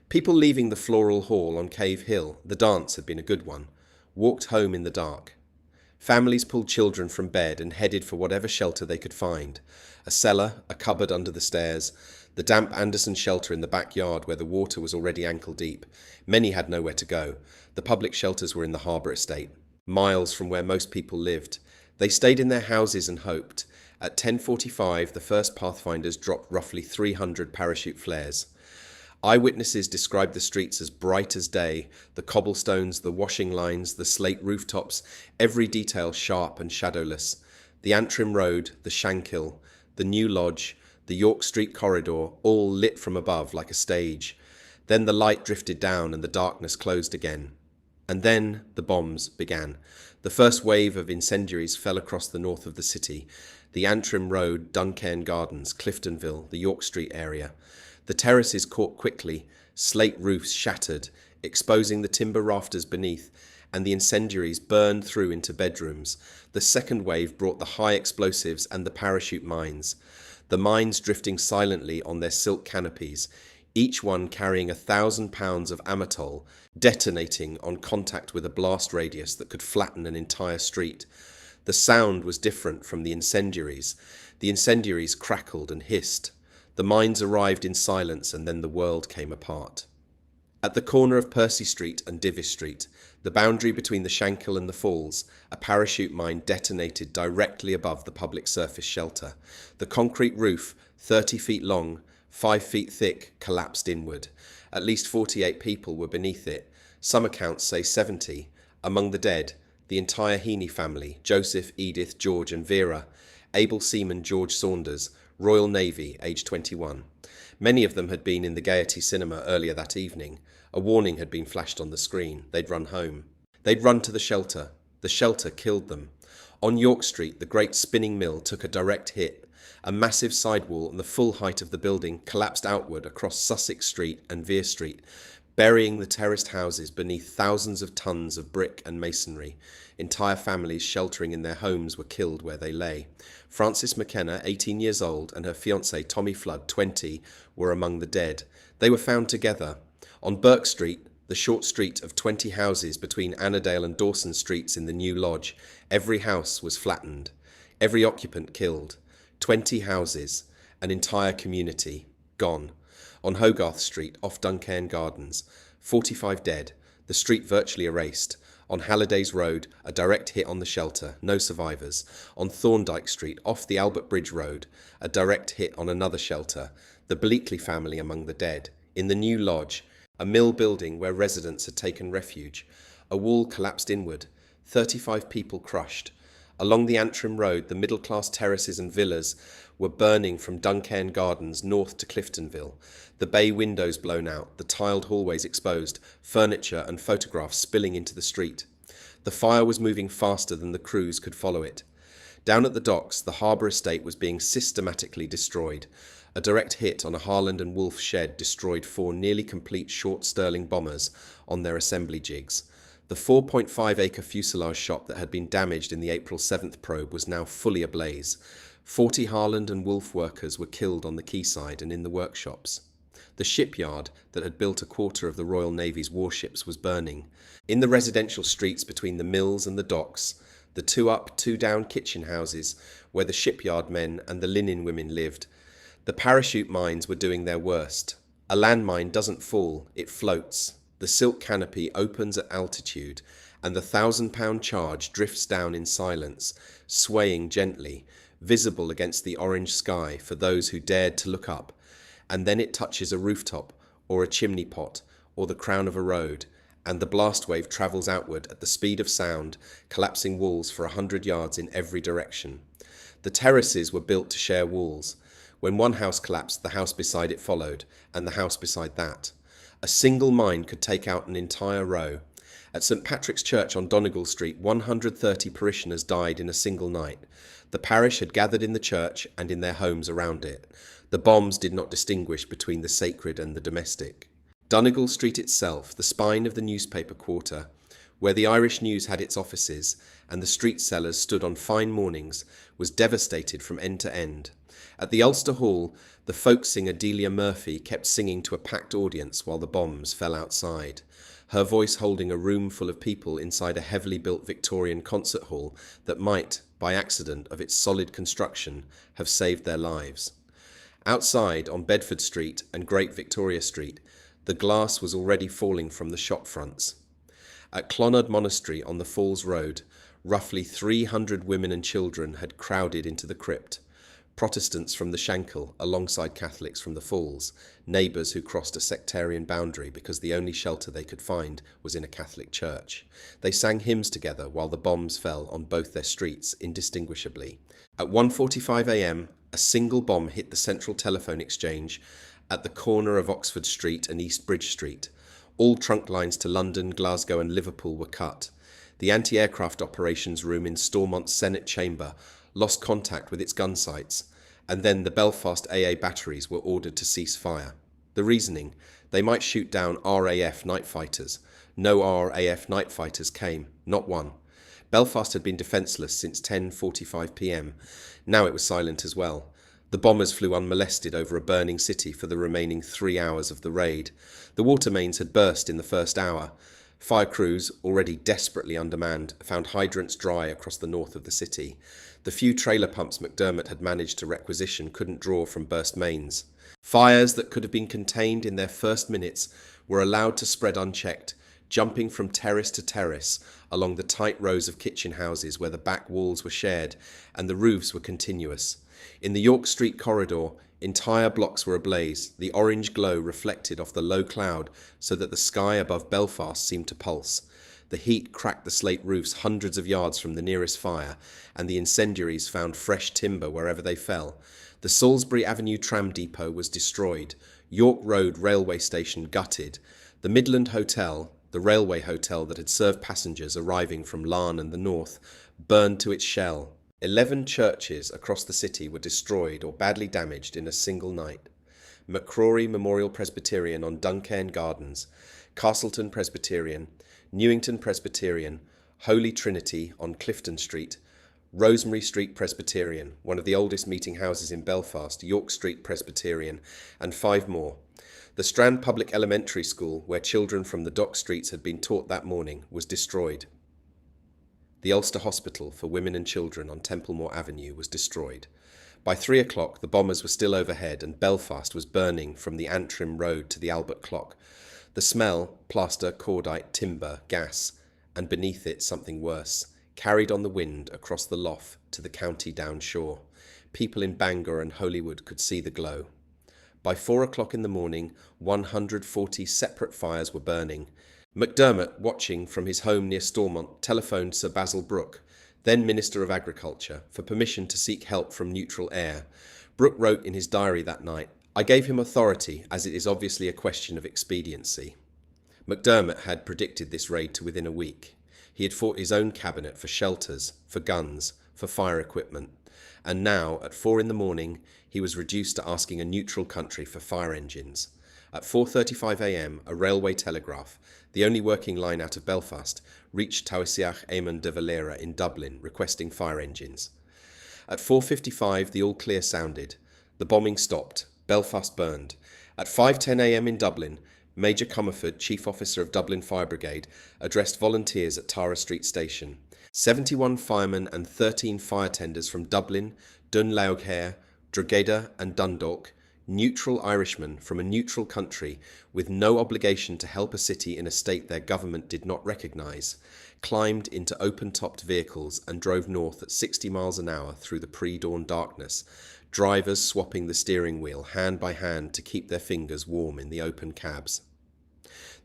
S1: People leaving the Floral Hall on Cave Hill, the dance had been a good one, walked home in the dark. Families pulled children from bed and headed for whatever shelter they could find. A cellar, a cupboard under the stairs, the damp Anderson shelter in the backyard where the water was already ankle deep. Many had nowhere to go. The public shelters were in the Harbour Estate, miles from where most people lived. They stayed in their houses and hoped. At 10:45, the first Pathfinders dropped roughly 300 parachute flares. Eyewitnesses described the streets as bright as day, the cobblestones, the washing lines, the slate rooftops, every detail sharp and shadowless. The Antrim Road, the Shankill, the New Lodge, the York Street corridor, all lit from above like a stage. Then the light drifted down and the darkness closed again. And then the bombs began. The first wave of incendiaries fell across the north of the city. The Antrim Road, Duncairn Gardens, Cliftonville, the York Street area. The terraces caught quickly, slate roofs shattered, exposing the timber rafters beneath, and the incendiaries burned through into bedrooms. The second wave brought the high explosives and the parachute mines. The mines drifting silently on their silk canopies, each one carrying 1,000 pounds of amatol, detonating on contact with a blast radius that could flatten an entire street. The sound was different from the incendiaries. The incendiaries crackled and hissed. The mines arrived in silence and then the world came apart. At the corner of Percy Street and Divis Street, the boundary between the Shankill and the Falls, a parachute mine detonated directly above the public surface shelter. The concrete roof, 30 feet long, 5 feet thick, collapsed inward. At least 48 people were beneath it. Some accounts say 70. Among the dead, the entire Heaney family, Joseph, Edith, George and Vera, able seaman George Saunders, Royal Navy, age 21. Many of them had been in the Gaiety cinema earlier that evening. A warning had been flashed on the screen. They'd run home. They'd run to the shelter. The shelter killed them. On York Street, the great spinning mill took a direct hit. A massive sidewall on the full height of the building collapsed outward across Sussex Street and Vere Street, burying the terraced houses beneath thousands of tons of brick and masonry. Entire families sheltering in their homes were killed where they lay. Frances McKenna, 18 years old, and her fiancé Tommy Flood, 20, were among the dead. They were found together. On Burke Street, the short street of 20 houses between Annandale and Dawson Streets in the New Lodge, every house was flattened. Every occupant killed. 20 houses, an entire community, gone. On Hogarth Street, off Duncairn Gardens, 45 dead, the street virtually erased. On Halliday's Road, a direct hit on the shelter, no survivors. On Thorndyke Street, off the Albert Bridge Road, a direct hit on another shelter, the Bleakley family among the dead. In the New Lodge, a mill building where residents had taken refuge, a wall collapsed inward. 35 people crushed. Along the Antrim Road, the middle-class terraces and villas were burning from Duncairn Gardens north to Cliftonville, the bay windows blown out, the tiled hallways exposed, furniture and photographs spilling into the street. The fire was moving faster than the crews could follow it. Down at the docks, the harbour estate was being systematically destroyed. A direct hit on a Harland and Wolff shed destroyed 4 nearly complete short Stirling bombers on their assembly jigs. The 4.5-acre fuselage shop that had been damaged in the April 7th probe was now fully ablaze. 40 Harland and Wolff workers were killed on the quayside and in the workshops. The shipyard that had built a quarter of the Royal Navy's warships was burning. In the residential streets between the mills and the docks, the 2-up, 2-down kitchen houses where the shipyard men and the linen women lived, the parachute mines were doing their worst. A landmine doesn't fall, it floats. The silk canopy opens at altitude, and the 1,000-pound charge drifts down in silence, swaying gently, visible against the orange sky for those who dared to look up, and then it touches a rooftop, or a chimney pot, or the crown of a road, and the blast wave travels outward at the speed of sound, collapsing walls for 100 yards in every direction. The terraces were built to share walls. When one house collapsed, the house beside it followed, and the house beside that. A single mine could take out an entire row. At St Patrick's Church on Donegal Street, 130 parishioners died in a single night. The parish had gathered in the church and in their homes around it. The bombs did not distinguish between the sacred and the domestic. Donegal Street itself, the spine of the newspaper quarter, where the Irish News had its offices and the street sellers stood on fine mornings, was devastated from end to end. At the Ulster Hall, the folk singer Delia Murphy kept singing to a packed audience while the bombs fell outside, her voice holding a room full of people inside a heavily built Victorian concert hall that might, by accident of its solid construction, have saved their lives. Outside, on Bedford Street and Great Victoria Street, the glass was already falling from the shop fronts. At Clonard Monastery on the Falls Road, roughly 300 women and children had crowded into the crypt. Protestants from the Shankill alongside Catholics from the Falls, neighbours who crossed a sectarian boundary because the only shelter they could find was in a Catholic church. They sang hymns together while the bombs fell on both their streets indistinguishably. At 1:45 a.m, a single bomb hit the central telephone exchange at the corner of Oxford Street and East Bridge Street. All trunk lines to London, Glasgow and Liverpool were cut. The anti-aircraft operations room in Stormont's Senate chamber lost contact with its gun sights, and then the Belfast AA batteries were ordered to cease fire. The reasoning: they might shoot down RAF night fighters. No RAF night fighters came, not one. Belfast had been defenceless since 10:45 p.m. Now it was silent as well. The bombers flew unmolested over a burning city for the remaining 3 hours of the raid. The water mains had burst in the first hour. Fire crews, already desperately undermanned, found hydrants dry across the north of the city. The few trailer pumps McDermott had managed to requisition couldn't draw from burst mains. Fires that could have been contained in their first minutes were allowed to spread unchecked, jumping from terrace to terrace along the tight rows of kitchen houses where the back walls were shared and the roofs were continuous. In the York Street corridor, entire blocks were ablaze, the orange glow reflected off the low cloud so that the sky above Belfast seemed to pulse. The heat cracked the slate roofs hundreds of yards from the nearest fire, and the incendiaries found fresh timber wherever they fell. The Salisbury Avenue tram depot was destroyed, York Road railway station gutted, the Midland Hotel, the railway hotel that had served passengers arriving from Larne and the north, burned to its shell. 11 churches across the city were destroyed or badly damaged in a single night. McCrory Memorial Presbyterian on Duncairn Gardens, Castleton Presbyterian, Newington Presbyterian, Holy Trinity on Clifton Street, Rosemary Street Presbyterian, one of the oldest meeting houses in Belfast, York Street Presbyterian, and 5 more. The Strand Public Elementary School, where children from the dock streets had been taught that morning, was destroyed. The Ulster Hospital for Women and Children on Templemore Avenue was destroyed. By 3 o'clock, the bombers were still overhead and Belfast was burning from the Antrim Road to the Albert Clock. The smell, plaster, cordite, timber, gas, and beneath it something worse, carried on the wind across the lough to the county down shore. People in Bangor and Holywood could see the glow. By 4 o'clock in the morning, 140 separate fires were burning. MacDermot, watching from his home near Stormont, telephoned Sir Basil Brooke, then Minister of Agriculture, for permission to seek help from neutral air. Brooke wrote in his diary that night, "I gave him authority, as it is obviously a question of expediency." MacDermot had predicted this raid to within a week. He had fought his own cabinet for shelters, for guns, for fire equipment, and now, at 4 in the morning, he was reduced to asking a neutral country for fire engines. At 4:35 a.m, a railway telegraph, the only working line out of Belfast, reached Taoiseach Eamon de Valera in Dublin, requesting fire engines. At 4:55 the all-clear sounded. The bombing stopped. Belfast burned. At 5:10 a.m. in Dublin, Major Comerford, Chief Officer of Dublin Fire Brigade, addressed volunteers at Tara Street Station. 71 firemen and 13 fire tenders from Dublin, Dunlaughair, Drogheda and Dundalk, neutral Irishmen from a neutral country with no obligation to help a city in a state their government did not recognise, climbed into open-topped vehicles and drove north at 60 miles an hour through the pre-dawn darkness, drivers swapping the steering wheel hand by hand to keep their fingers warm in the open cabs.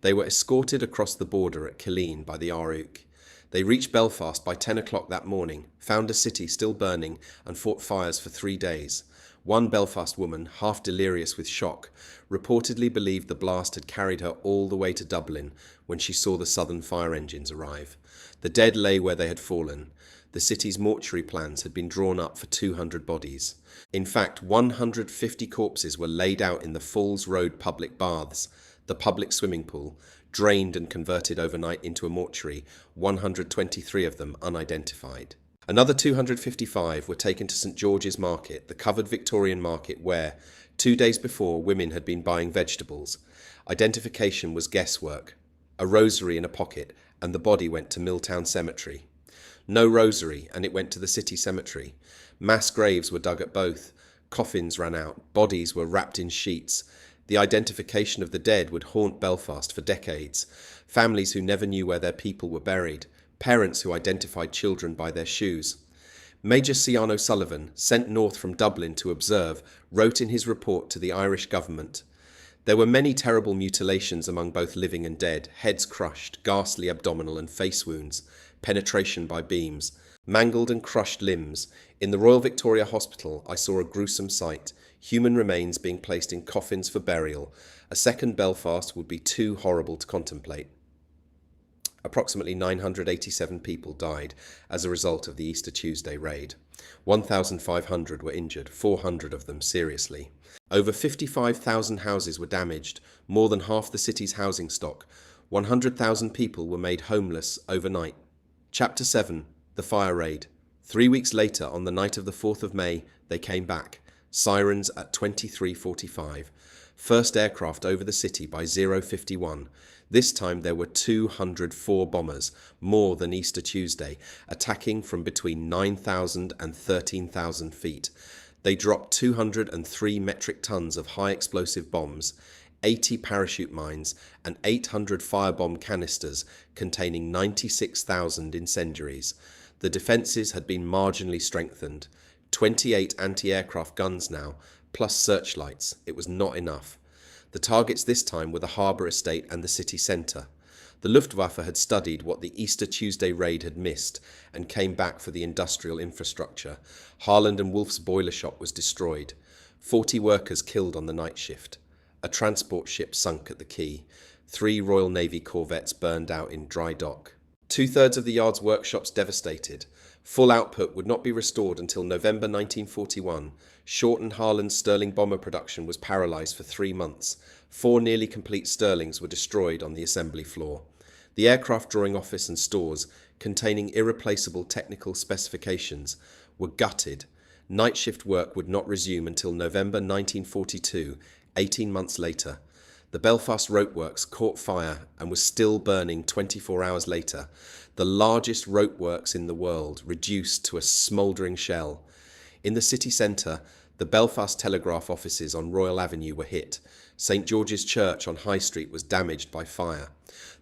S1: They were escorted across the border at Killeen by the RUC. They reached Belfast by 10 o'clock that morning, found a city still burning, and fought fires for 3 days. One Belfast woman, half delirious with shock, reportedly believed the blast had carried her all the way to Dublin when she saw the southern fire engines arrive. The dead lay where they had fallen. The city's mortuary plans had been drawn up for 200 bodies. In fact, 150 corpses were laid out in the Falls Road public baths, the public swimming pool, drained and converted overnight into a mortuary, 123 of them unidentified. Another 255 were taken to St George's Market, the covered Victorian market where, 2 days before, women had been buying vegetables. Identification was guesswork. A rosary in a pocket, and the body went to Milltown Cemetery. No rosary, and it went to the city cemetery. Mass graves were dug at both. Coffins ran out. Bodies were wrapped in sheets. The identification of the dead would haunt Belfast for decades. Families who never knew where their people were buried. Parents who identified children by their shoes. Major Cian O'Sullivan, sent north from Dublin to observe, wrote in his report to the Irish government, "There were many terrible mutilations among both living and dead, heads crushed, ghastly abdominal and face wounds, penetration by beams, mangled and crushed limbs. In the Royal Victoria Hospital I saw a gruesome sight, human remains being placed in coffins for burial. A second Belfast would be too horrible to contemplate." Approximately 987 people died as a result of the Easter Tuesday raid. 1,500 were injured, 400 of them seriously. Over 55,000 houses were damaged, more than half the city's housing stock. 100,000 people were made homeless overnight. Chapter 7. The Fire Raid. 3 weeks later, on the night of the 4th of May, they came back. Sirens at 23:45. First aircraft over the city by 0:51. This time there were 204 bombers, more than Easter Tuesday, attacking from between 9,000 and 13,000 feet. They dropped 203 metric tons of high explosive bombs, 80 parachute mines, and 800 firebomb canisters containing 96,000 incendiaries. The defences had been marginally strengthened. 28 anti-aircraft guns now, plus searchlights. It was not enough. The targets this time were the harbour estate and the city centre. The Luftwaffe had studied what the Easter Tuesday raid had missed and came back for the industrial infrastructure. Harland and Wolff's boiler shop was destroyed. 40 workers killed on the night shift. A transport ship sunk at the quay. 3 Royal Navy corvettes burned out in dry dock. 2/3 of the yard's workshops devastated. Full output would not be restored until November 1941. Shortened Harland's Stirling bomber production was paralysed for 3 months. 4 nearly complete Stirlings were destroyed on the assembly floor. The aircraft drawing office and stores, containing irreplaceable technical specifications, were gutted. Night shift work would not resume until November 1942, 18 months later. The Belfast rope works caught fire and was still burning 24 hours later. The largest rope works in the world reduced to a smouldering shell. In the city centre, the Belfast Telegraph offices on Royal Avenue were hit. St George's Church on High Street was damaged by fire.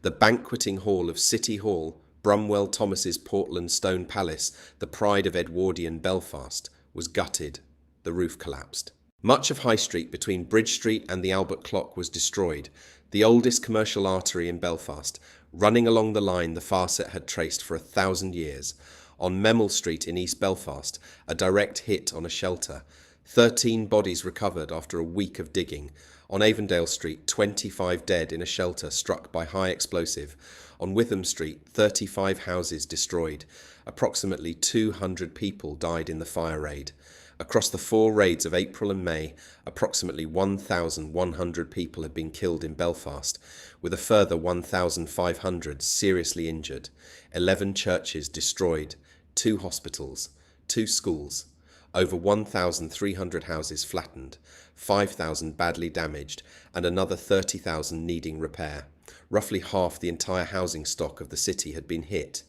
S1: The banqueting hall of City Hall, Brumwell Thomas's Portland Stone Palace, the pride of Edwardian Belfast, was gutted. The roof collapsed. Much of High Street between Bridge Street and the Albert Clock was destroyed, the oldest commercial artery in Belfast, running along the line the far set had traced for 1,000 years. On Memel Street in East Belfast, a direct hit on a shelter. 13 bodies recovered after a week of digging. On Avondale Street, 25 dead in a shelter struck by high explosive. On Witham Street, 35 houses destroyed. Approximately 200 people died in the fire raid. Across the 4 raids of April and May, approximately 1,100 people had been killed in Belfast, with a further 1,500 seriously injured. 11 churches destroyed, 2 hospitals, 2 schools, over 1,300 houses flattened, 5,000 badly damaged, and another 30,000 needing repair. Roughly half the entire housing stock of the city had been hit.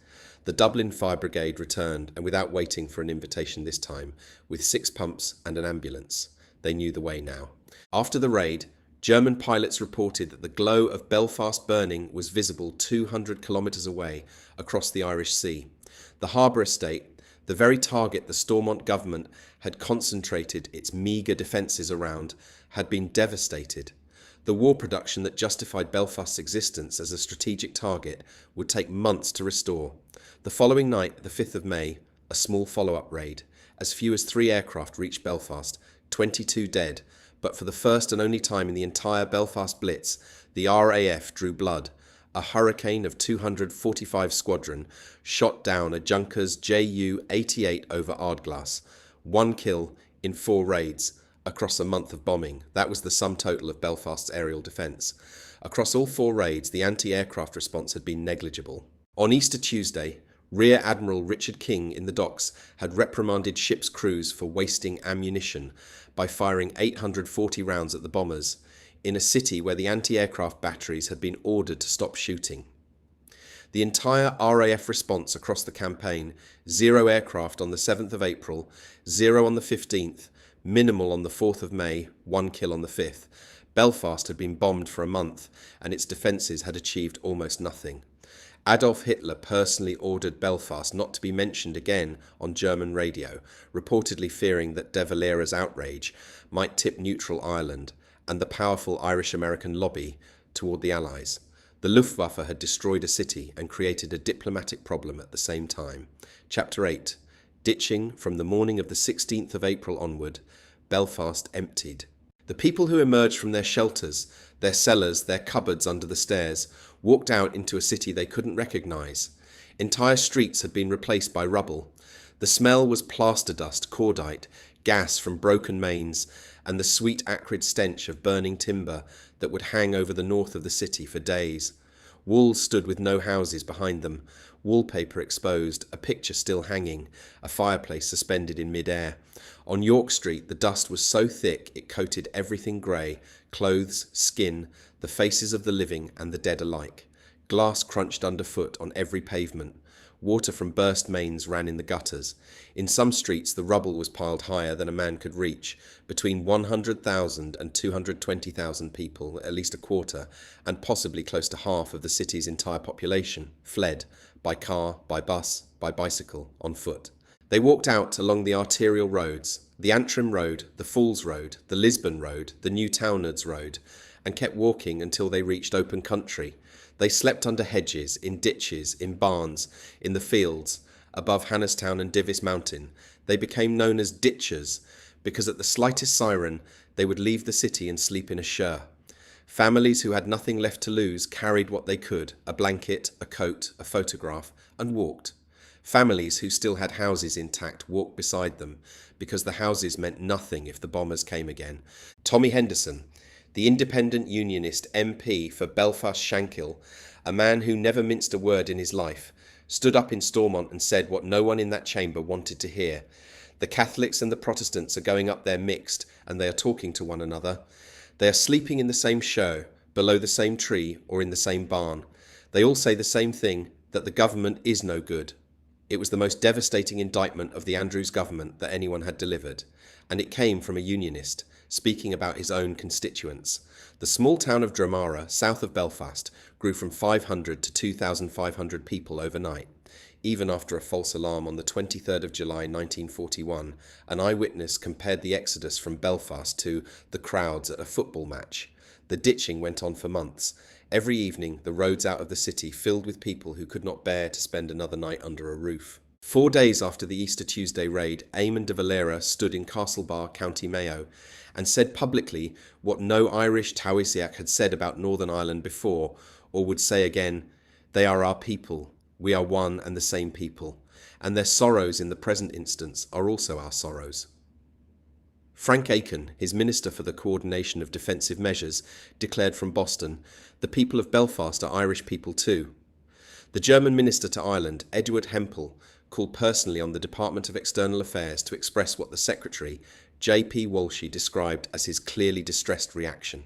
S1: The Dublin Fire Brigade returned, and without waiting for an invitation this time, with 6 pumps and an ambulance. They knew the way now. After the raid, German pilots reported that the glow of Belfast burning was visible 200 kilometres away across the Irish Sea. The harbour estate, the very target the Stormont government had concentrated its meagre defences around, had been devastated. The war production that justified Belfast's existence as a strategic target would take months to restore. The following night, the 5th of May, a small follow-up raid. As few as 3 aircraft reached Belfast, 22 dead, but for the first and only time in the entire Belfast Blitz, the RAF drew blood. A hurricane of 245 Squadron shot down a Junkers Ju-88 over Ardglass. 1 kill in 4 raids across a month of bombing. That was the sum total of Belfast's aerial defence. Across all 4 raids, the anti-aircraft response had been negligible. On Easter Tuesday, Rear Admiral Richard King in the docks had reprimanded ships' crews for wasting ammunition by firing 840 rounds at the bombers in a city where the anti-aircraft batteries had been ordered to stop shooting. The entire RAF response across the campaign, 0 aircraft on the 7th of April, 0 on the 15th, minimal on the 4th of May, 1 kill on the 5th. Belfast had been bombed for a month, and its defences had achieved almost nothing. Adolf Hitler personally ordered Belfast not to be mentioned again on German radio, reportedly fearing that De Valera's outrage might tip neutral Ireland and the powerful Irish-American lobby toward the Allies. The Luftwaffe had destroyed a city and created a diplomatic problem at the same time. Chapter 8. Ditching from the morning of the 16th of April onward, Belfast emptied. The people who emerged from their shelters, their cellars, their cupboards under the stairs, walked out into a city they couldn't recognise. Entire streets had been replaced by rubble. The smell was plaster dust, cordite, gas from broken mains, and the sweet acrid stench of burning timber that would hang over the north of the city for days. Walls stood with no houses behind them, wallpaper exposed, a picture still hanging, a fireplace suspended in mid-air. On York Street, the dust was so thick it coated everything grey, clothes, skin, the faces of the living and the dead alike. Glass crunched underfoot on every pavement. Water from burst mains ran in the gutters. In some streets, the rubble was piled higher than a man could reach. Between 100,000 and 220,000 people, at least a quarter, and possibly close to half of the city's entire population, fled, by car, by bus, by bicycle, on foot. They walked out along the arterial roads, the Antrim Road, the Falls Road, the Lisbon Road, the New Townards Road, and kept walking until they reached open country. They slept under hedges, in ditches, in barns, in the fields, above Hannestown and Divis Mountain. They became known as ditchers, because at the slightest siren they would leave the city and sleep in a sher. Families who had nothing left to lose carried what they could, a blanket, a coat, a photograph, and walked. Families who still had houses intact walked beside them, because the houses meant nothing if the bombers came again. Tommy Henderson, the independent unionist MP for Belfast Shankill, a man who never minced a word in his life, stood up in Stormont and said what no one in that chamber wanted to hear. The Catholics and the Protestants are going up there mixed, and they are talking to one another. They are sleeping in the same show, below the same tree, or in the same barn. They all say the same thing, that the government is no good. It was the most devastating indictment of the Andrews government that anyone had delivered, and it came from a unionist, speaking about his own constituents. The small town of Dromara, south of Belfast, grew from 500 to 2,500 people overnight. Even after a false alarm on the 23rd of July 1941, an eyewitness compared the exodus from Belfast to the crowds at a football match. The ditching went on for months. Every evening, the roads out of the city filled with people who could not bear to spend another night under a roof. 4 days after the Easter Tuesday raid, Eamon de Valera stood in Castlebar, County Mayo, and said publicly what no Irish Taoiseach had said about Northern Ireland before, or would say again: "They are our people, we are one and the same people, and their sorrows in the present instance are also our sorrows." Frank Aiken, his Minister for the Coordination of Defensive Measures, declared from Boston, "The people of Belfast are Irish people too." The German Minister to Ireland, Eduard Hempel, called personally on the Department of External Affairs to express what the Secretary, J.P. Walshy, described as his clearly distressed reaction.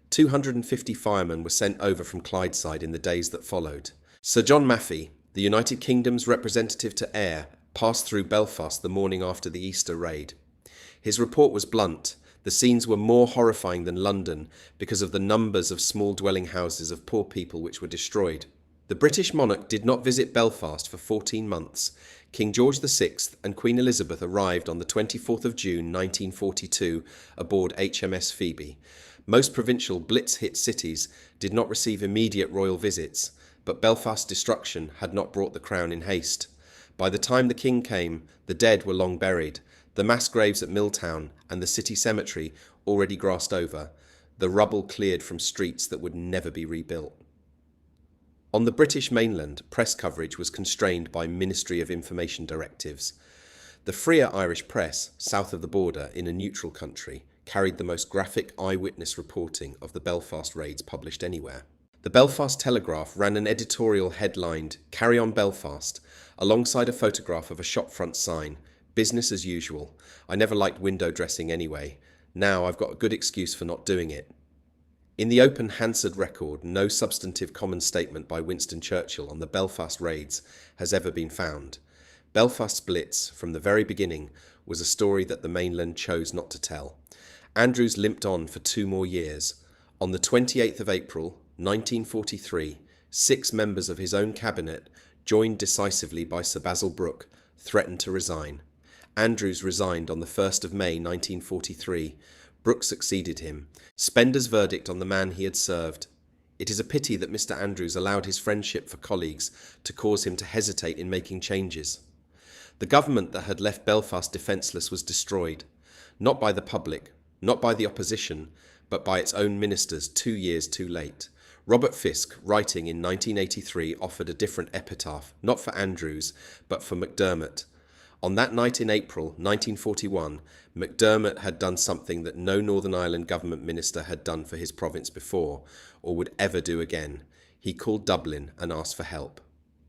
S1: 250 firemen were sent over from Clydeside in the days that followed. Sir John Maffei, the United Kingdom's representative to Ayr, passed through Belfast the morning after the Easter raid. His report was blunt. The scenes were more horrifying than London because of the numbers of small dwelling houses of poor people which were destroyed. The British monarch did not visit Belfast for 14 months. King George VI and Queen Elizabeth arrived on the 24th of June 1942 aboard HMS Phoebe. Most provincial Blitz-hit cities did not receive immediate royal visits, but Belfast's destruction had not brought the crown in haste. By the time the king came, the dead were long buried, the mass graves at Milltown and the city cemetery already grassed over, the rubble cleared from streets that would never be rebuilt. On the British mainland, press coverage was constrained by Ministry of Information directives. The freer Irish press, south of the border in a neutral country, carried the most graphic eyewitness reporting of the Belfast raids published anywhere. The Belfast Telegraph ran an editorial headlined "Carry on Belfast," alongside a photograph of a shopfront sign: "Business as usual. I never liked window dressing anyway. Now I've got a good excuse for not doing it." In the open Hansard record, no substantive common statement by Winston Churchill on the Belfast raids has ever been found. Belfast Blitz, from the very beginning, was a story that the mainland chose not to tell. Andrews limped on for 2 more years. On the 28th of April, 1943, 6 members of his own cabinet, joined decisively by Sir Basil Brooke, threatened to resign. Andrews resigned on the 1st of May 1943. Brooke succeeded him. Spender's verdict on the man he had served: "It is a pity that Mr. Andrews allowed his friendship for colleagues to cause him to hesitate in making changes." The government that had left Belfast defenceless was destroyed, not by the public, not by the opposition, but by its own ministers 2 years too late. Robert Fisk, writing in 1983, offered a different epitaph, not for Andrews, but for MacDermott. On that night in April 1941, MacDermott had done something that no Northern Ireland government minister had done for his province before, or would ever do again. He called Dublin and asked for help.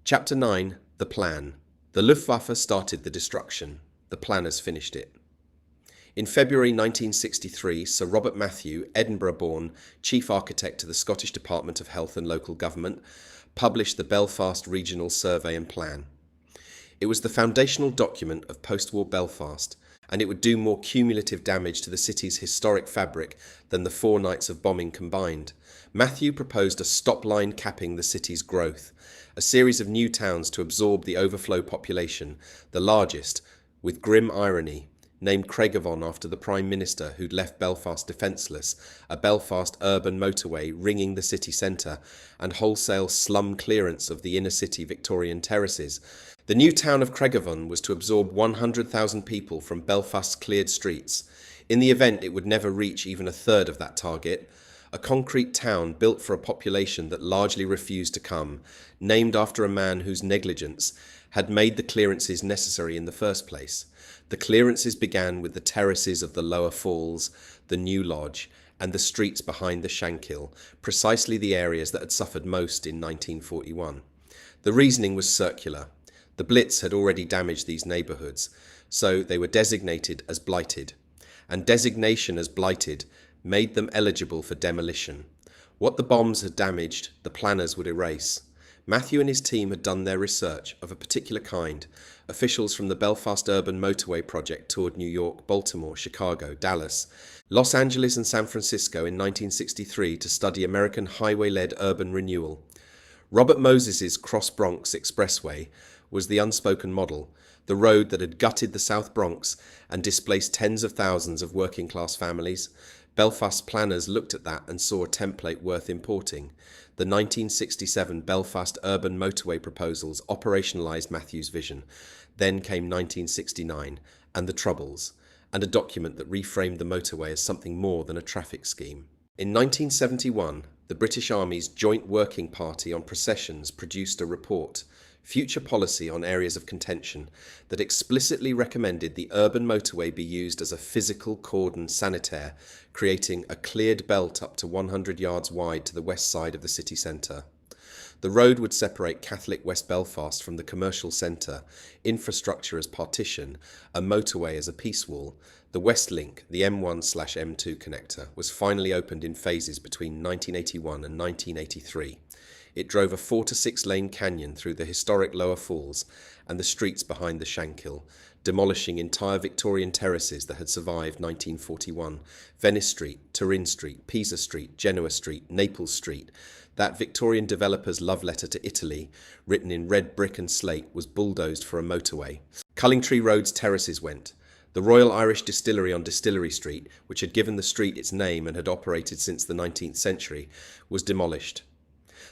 S1: Chapter 9. The Plan. The Luftwaffe started the destruction. The planners finished it. In February 1963, Sir Robert Matthew, Edinburgh-born, chief architect to the Scottish Department of Health and Local Government, published the Belfast Regional Survey and Plan. It was the foundational document of post-war Belfast, and it would do more cumulative damage to the city's historic fabric than the 4 nights of bombing combined. Matthew proposed a stop line capping the city's growth, a series of new towns to absorb the overflow population, the largest, with grim irony, named Craigavon after the Prime Minister who'd left Belfast defenceless, a Belfast urban motorway ringing the city centre, and wholesale slum clearance of the inner city Victorian terraces. The new town of Craigavon was to absorb 100,000 people from Belfast's cleared streets. In the event, it would never reach even a third of that target. A concrete town built for a population that largely refused to come, named after a man whose negligence had made the clearances necessary in the first place. The clearances began with the terraces of the Lower Falls, the New Lodge, and the streets behind the Shankill, precisely the areas that had suffered most in 1941. The reasoning was circular. The Blitz had already damaged these neighbourhoods, so they were designated as blighted. And designation as blighted made them eligible for demolition. What the bombs had damaged, the planners would erase. Matthew and his team had done their research of a particular kind. Officials from the Belfast Urban Motorway Project toured New York, Baltimore, Chicago, Dallas, Los Angeles and San Francisco in 1963 to study American highway-led urban renewal. Robert Moses's Cross Bronx Expressway was the unspoken model, the road that had gutted the South Bronx and displaced tens of thousands of working-class families. Belfast planners looked at that and saw a template worth importing. The 1967 Belfast urban motorway proposals operationalised Matthew's vision. Then came 1969 and the Troubles, and a document that reframed the motorway as something more than a traffic scheme. In 1971, the British Army's Joint Working Party on Processions produced a report, Future Policy on Areas of Contention, that explicitly recommended the urban motorway be used as a physical cordon sanitaire, creating a cleared belt up to 100 yards wide to the west side of the city centre. The road would separate Catholic West Belfast from the commercial centre, infrastructure as partition, a motorway as a peace wall. The West Link, the M1/M2 connector, was finally opened in phases between 1981 and 1983. It drove a 4 to 6 lane canyon through the historic Lower Falls and the streets behind the Shankill, demolishing entire Victorian terraces that had survived 1941, Venice Street, Turin Street, Pisa Street, Genoa Street, Naples Street. That Victorian developer's love letter to Italy, written in red brick and slate, was bulldozed for a motorway. Cullingtree Road's terraces went. The Royal Irish Distillery on Distillery Street, which had given the street its name and had operated since the 19th century, was demolished.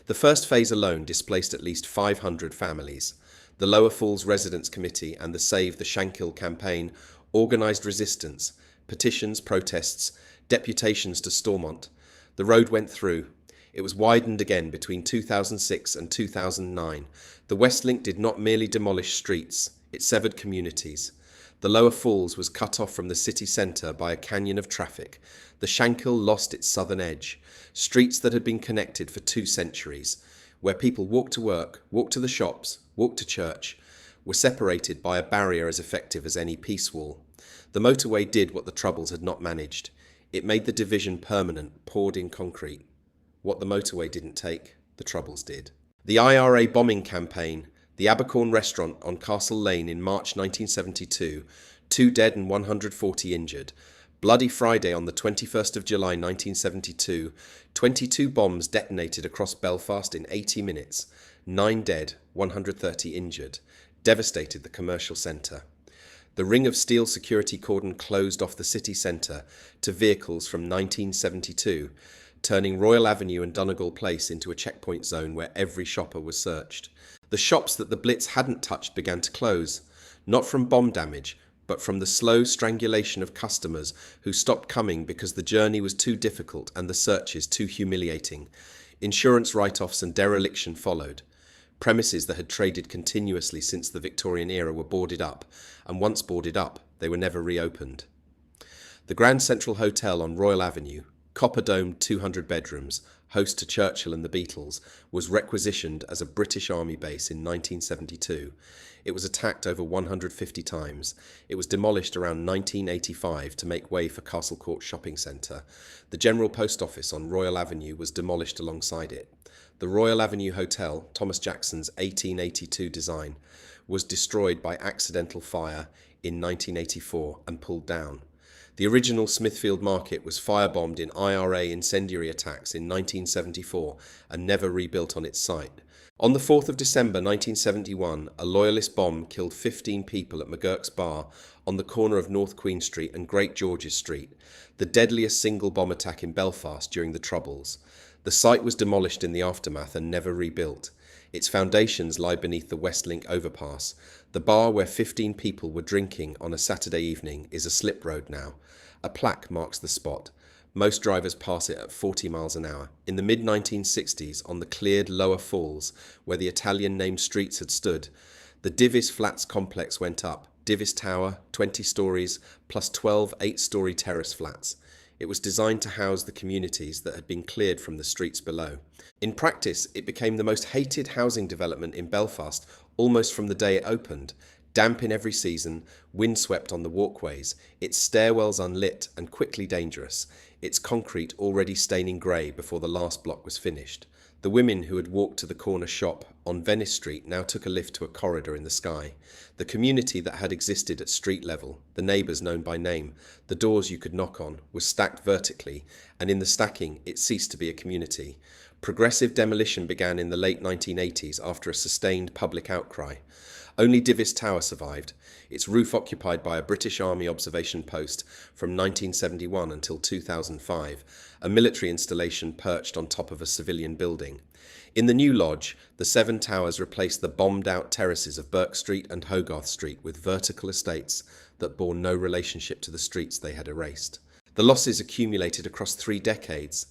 S1: The first phase alone displaced at least 500 families. The Lower Falls Residents Committee and the Save the Shankill campaign organised resistance, petitions, protests, deputations to Stormont. The road went through. It was widened again between 2006 and 2009. The West Link did not merely demolish streets, it severed communities. The Lower Falls was cut off from the city centre by a canyon of traffic. The Shankill lost its southern edge. Streets that had been connected for 2 centuries, where people walked to work, walked to the shops, walked to church, were separated by a barrier as effective as any peace wall. The motorway did what the Troubles had not managed. It made the division permanent, poured in concrete. What the motorway didn't take, the Troubles did. The IRA bombing campaign, the Abercorn restaurant on Castle Lane in March 1972, 2 dead and 140 injured. Bloody Friday on the 21st of July 1972, 22 bombs detonated across Belfast in 80 minutes, 9 dead, 130 injured, devastated the commercial centre. The ring of steel security cordon closed off the city centre to vehicles from 1972, turning Royal Avenue and Donegal Place into a checkpoint zone where every shopper was searched. The shops that the Blitz hadn't touched began to close, not from bomb damage, but from the slow strangulation of customers who stopped coming because the journey was too difficult and the searches too humiliating. Insurance write-offs and dereliction followed. Premises that had traded continuously since the Victorian era were boarded up, and once boarded up, they were never reopened. The Grand Central Hotel on Royal Avenue, copper-domed 200 bedrooms, host to Churchill and the Beatles, was requisitioned as a British Army base in 1972. It was attacked over 150 times. It was demolished around 1985 to make way for Castle Court Shopping Centre. The General Post Office on Royal Avenue was demolished alongside it. The Royal Avenue Hotel, Thomas Jackson's 1882 design, was destroyed by accidental fire in 1984 and pulled down. The original Smithfield Market was firebombed in IRA incendiary attacks in 1974 and never rebuilt on its site. On the 4th of December 1971, a Loyalist bomb killed 15 people at McGurk's Bar on the corner of North Queen Street and Great George's Street, the deadliest single bomb attack in Belfast during the Troubles. The site was demolished in the aftermath and never rebuilt. Its foundations lie beneath the West Link overpass. The bar where 15 people were drinking on a Saturday evening is a slip road now. A plaque marks the spot. Most drivers pass it at 40 miles an hour. In the mid-1960s, on the cleared Lower Falls, where the Italian-named streets had stood, the Divis Flats complex went up. Divis Tower, 20 stories, plus 12 8-story terrace flats. It was designed to house the communities that had been cleared from the streets below. In practice, it became the most hated housing development in Belfast almost from the day it opened. Damp in every season, windswept on the walkways, its stairwells unlit and quickly dangerous, its concrete already staining grey before the last block was finished. The women who had walked to the corner shop on Venice Street now took a lift to a corridor in the sky. The community that had existed at street level, the neighbours known by name, the doors you could knock on, was stacked vertically, and in the stacking it ceased to be a community. Progressive demolition began in the late 1980s after a sustained public outcry. Only Divis Tower survived, its roof occupied by a British Army observation post from 1971 until 2005, a military installation perched on top of a civilian building. In the new lodge, the 7 towers replaced the bombed-out terraces of Burke Street and Hogarth Street with vertical estates that bore no relationship to the streets they had erased. The losses accumulated across 3 decades.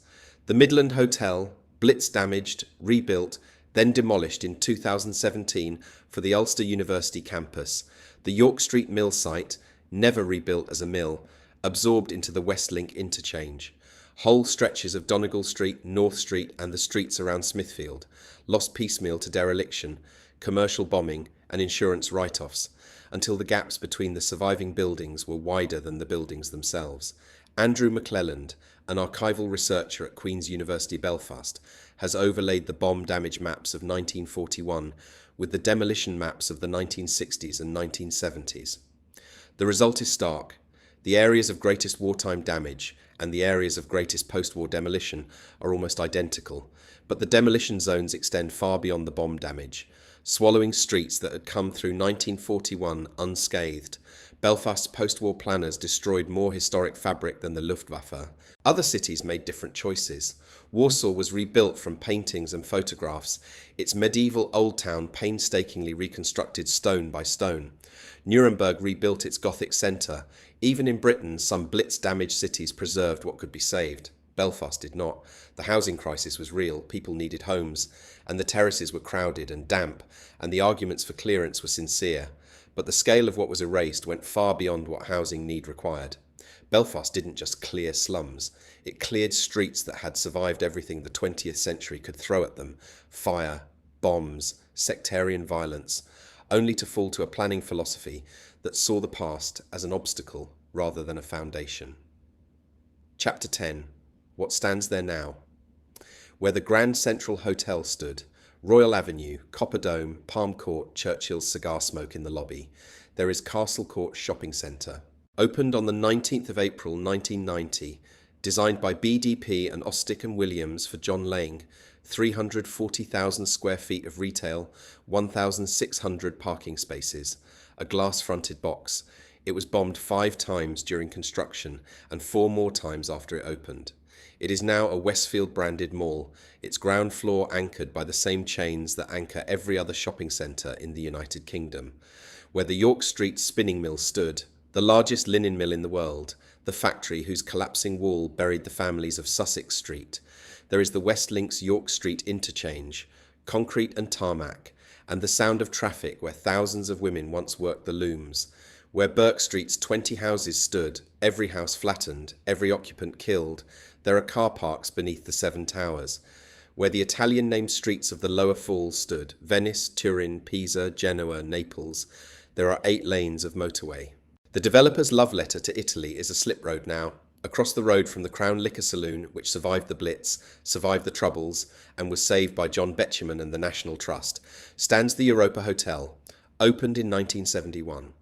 S1: The Midland Hotel, Blitz damaged, rebuilt, then demolished in 2017 for the Ulster University campus. The York Street Mill site, never rebuilt as a mill, absorbed into the Westlink interchange. Whole stretches of Donegal Street, North Street and the streets around Smithfield lost piecemeal to dereliction, commercial bombing and insurance write-offs, until the gaps between the surviving buildings were wider than the buildings themselves. Andrew McClelland, an archival researcher at Queen's University Belfast, has overlaid the bomb damage maps of 1941 with the demolition maps of the 1960s and 1970s. The result is stark. The areas of greatest wartime damage and the areas of greatest post-war demolition are almost identical, but the demolition zones extend far beyond the bomb damage, swallowing streets that had come through 1941 unscathed. Belfast's post-war planners destroyed more historic fabric than the Luftwaffe. Other cities made different choices. Warsaw was rebuilt from paintings and photographs, its medieval old town painstakingly reconstructed stone by stone. Nuremberg rebuilt its Gothic centre. Even in Britain, some Blitz-damaged cities preserved what could be saved. Belfast did not. The housing crisis was real, people needed homes, and the terraces were crowded and damp, and the arguments for clearance were sincere. But the scale of what was erased went far beyond what housing need required. Belfast didn't just clear slums, it cleared streets that had survived everything the 20th century could throw at them: fire, bombs, sectarian violence, only to fall to a planning philosophy that saw the past as an obstacle rather than a foundation. Chapter 10. What stands there now? Where the Grand Central Hotel stood, Royal Avenue, Copper Dome, Palm Court, Churchill's cigar smoke in the lobby, there is Castle Court Shopping Centre. Opened on the 19th of April 1990, designed by BDP and Ostick and Williams for John Laing, 340,000 square feet of retail, 1,600 parking spaces, a glass-fronted box. It was bombed 5 times during construction and 4 more times after it opened. It is now a Westfield-branded mall, its ground floor anchored by the same chains that anchor every other shopping centre in the United Kingdom. Where the York Street spinning mill stood, the largest linen mill in the world, the factory whose collapsing wall buried the families of Sussex Street, there is the Westlink's York Street interchange, concrete and tarmac, and the sound of traffic where thousands of women once worked the looms. Where Burke Street's 20 houses stood, every house flattened, every occupant killed, there are car parks beneath the 7 towers. Where the Italian-named streets of the lower falls stood, Venice, Turin, Pisa, Genoa, Naples, there are 8 lanes of motorway. The developer's love letter to Italy is a slip road now. Across the road from the Crown Liquor Saloon, which survived the Blitz, survived the Troubles, and was saved by John Betjeman and the National Trust, stands the Europa Hotel, opened in 1971.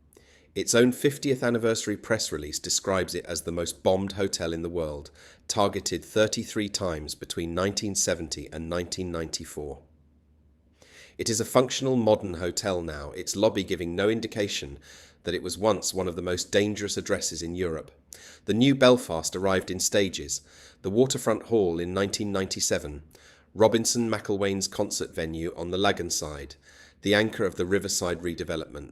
S1: Its own 50th anniversary press release describes it as the most bombed hotel in the world, targeted 33 times between 1970 and 1994. It is a functional modern hotel now, its lobby giving no indication that it was once one of the most dangerous addresses in Europe. The new Belfast arrived in stages: the Waterfront Hall in 1997, Robinson McIlwain's concert venue on the Lagan side, the anchor of the Riverside redevelopment,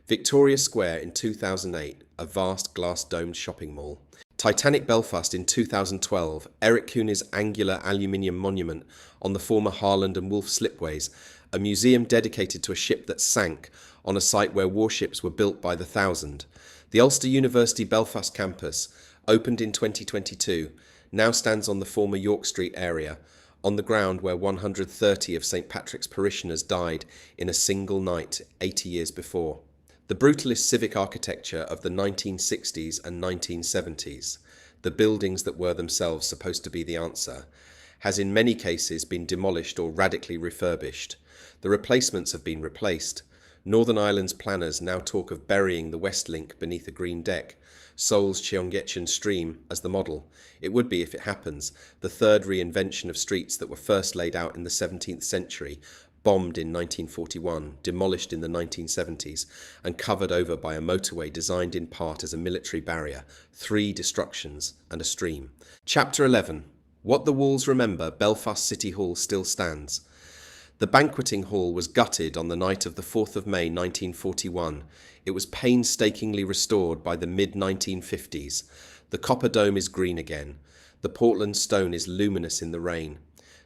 S1: Victoria Square in 2008, a vast glass-domed shopping mall, Titanic Belfast in 2012, Eric Cooney's angular aluminium monument on the former Harland and Wolff slipways, a museum dedicated to a ship that sank on a site where warships were built by the thousand. The Ulster University Belfast campus, opened in 2022, now stands on the former York Street area, on the ground where 130 of St Patrick's parishioners died in a single night 80 years before. The brutalist civic architecture of the 1960s and 1970s, the buildings that were themselves supposed to be the answer, has in many cases been demolished or radically refurbished. The replacements have been replaced. Northern Ireland's planners now talk of burying the Westlink beneath a green deck. Seoul's Cheonggyecheon Stream as the model. It would be, if it happens, the third reinvention of streets that were first laid out in the 17th century, bombed in 1941, demolished in the 1970s, and covered over by a motorway designed in part as a military barrier, 3 destructions, and a stream. Chapter 11. What the Walls Remember, Belfast City Hall still stands. The banqueting hall was gutted on the night of the 4th of May 1941. It was painstakingly restored by the mid-1950s. The copper dome is green again. The Portland stone is luminous in the rain.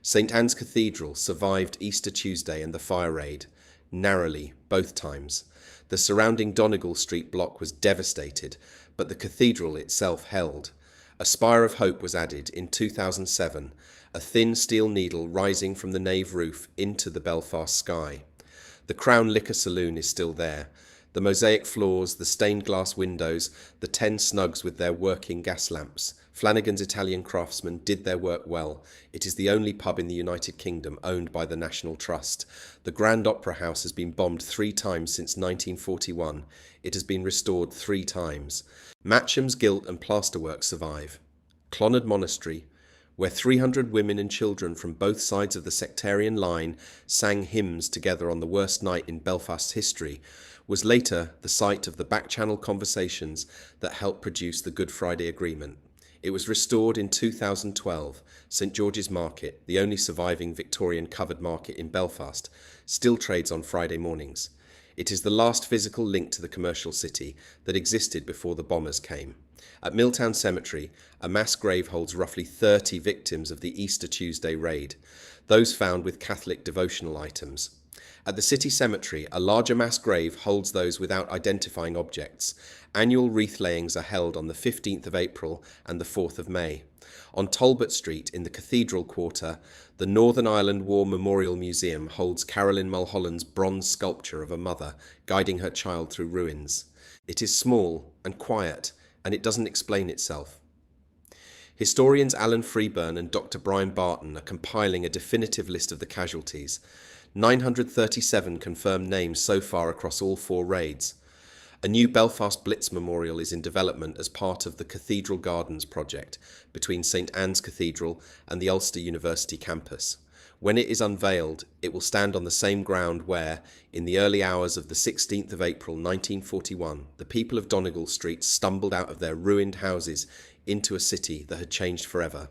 S1: St. Anne's Cathedral survived Easter Tuesday and the fire raid, narrowly, both times. The surrounding Donegal Street block was devastated, but the cathedral itself held. A spire of hope was added in 2007, a thin steel needle rising from the nave roof into the Belfast sky. The Crown Liquor Saloon is still there. The mosaic floors, the stained glass windows, the 10 snugs with their working gas lamps. Flanagan's Italian craftsmen did their work well. It is the only pub in the United Kingdom owned by the National Trust. The Grand Opera House has been bombed 3 times since 1941. It has been restored 3 times. Matcham's gilt and plasterwork survive. Clonard Monastery, where 300 women and children from both sides of the sectarian line sang hymns together on the worst night in Belfast's history, was later the site of the back-channel conversations that helped produce the Good Friday Agreement. It was restored in 2012. St George's Market, the only surviving Victorian covered market in Belfast, still trades on Friday mornings. It is the last physical link to the commercial city that existed before the bombers came. At Milltown Cemetery, a mass grave holds roughly 30 victims of the Easter Tuesday raid, those found with Catholic devotional items. At the city cemetery, a larger mass grave holds those without identifying objects. Annual wreath layings are held on the 15th of April and the 4th of May. On Talbot Street, in the Cathedral Quarter, the Northern Ireland War Memorial Museum holds Carolyn Mulholland's bronze sculpture of a mother guiding her child through ruins. It is small and quiet, and it doesn't explain itself. Historians Alan Freeburn and Dr. Brian Barton are compiling a definitive list of the casualties. 937 confirmed names so far across all 4 raids. A new Belfast Blitz memorial is in development as part of the Cathedral Gardens project between St Anne's Cathedral and the Ulster University campus. When it is unveiled, it will stand on the same ground where, in the early hours of the 16th of April 1941, the people of Donegal Street stumbled out of their ruined houses into a city that had changed forever.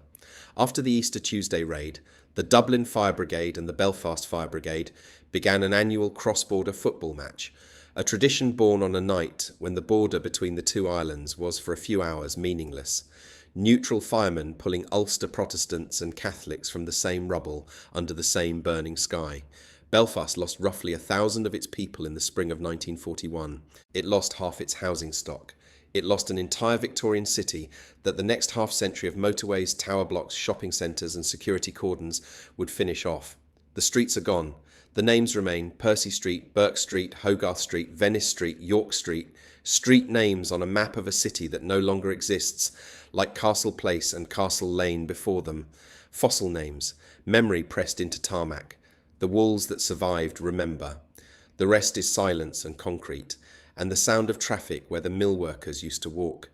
S1: After the Easter Tuesday raid, the Dublin Fire Brigade and the Belfast Fire Brigade began an annual cross-border football match, a tradition born on a night when the border between the 2 islands was for a few hours meaningless. Neutral firemen pulling Ulster Protestants and Catholics from the same rubble under the same burning sky. Belfast lost roughly 1,000 of its people in the spring of 1941. It lost half its housing stock. It lost an entire Victorian city that the next half-century of motorways, tower blocks, shopping centres and security cordons would finish off. The streets are gone. The names remain: Percy Street, Burke Street, Hogarth Street, Venice Street, York Street. Street names on a map of a city that no longer exists, like Castle Place and Castle Lane before them. Fossil names, memory pressed into tarmac. The walls that survived remember. The rest is silence and concrete, and the sound of traffic where the mill workers used to walk.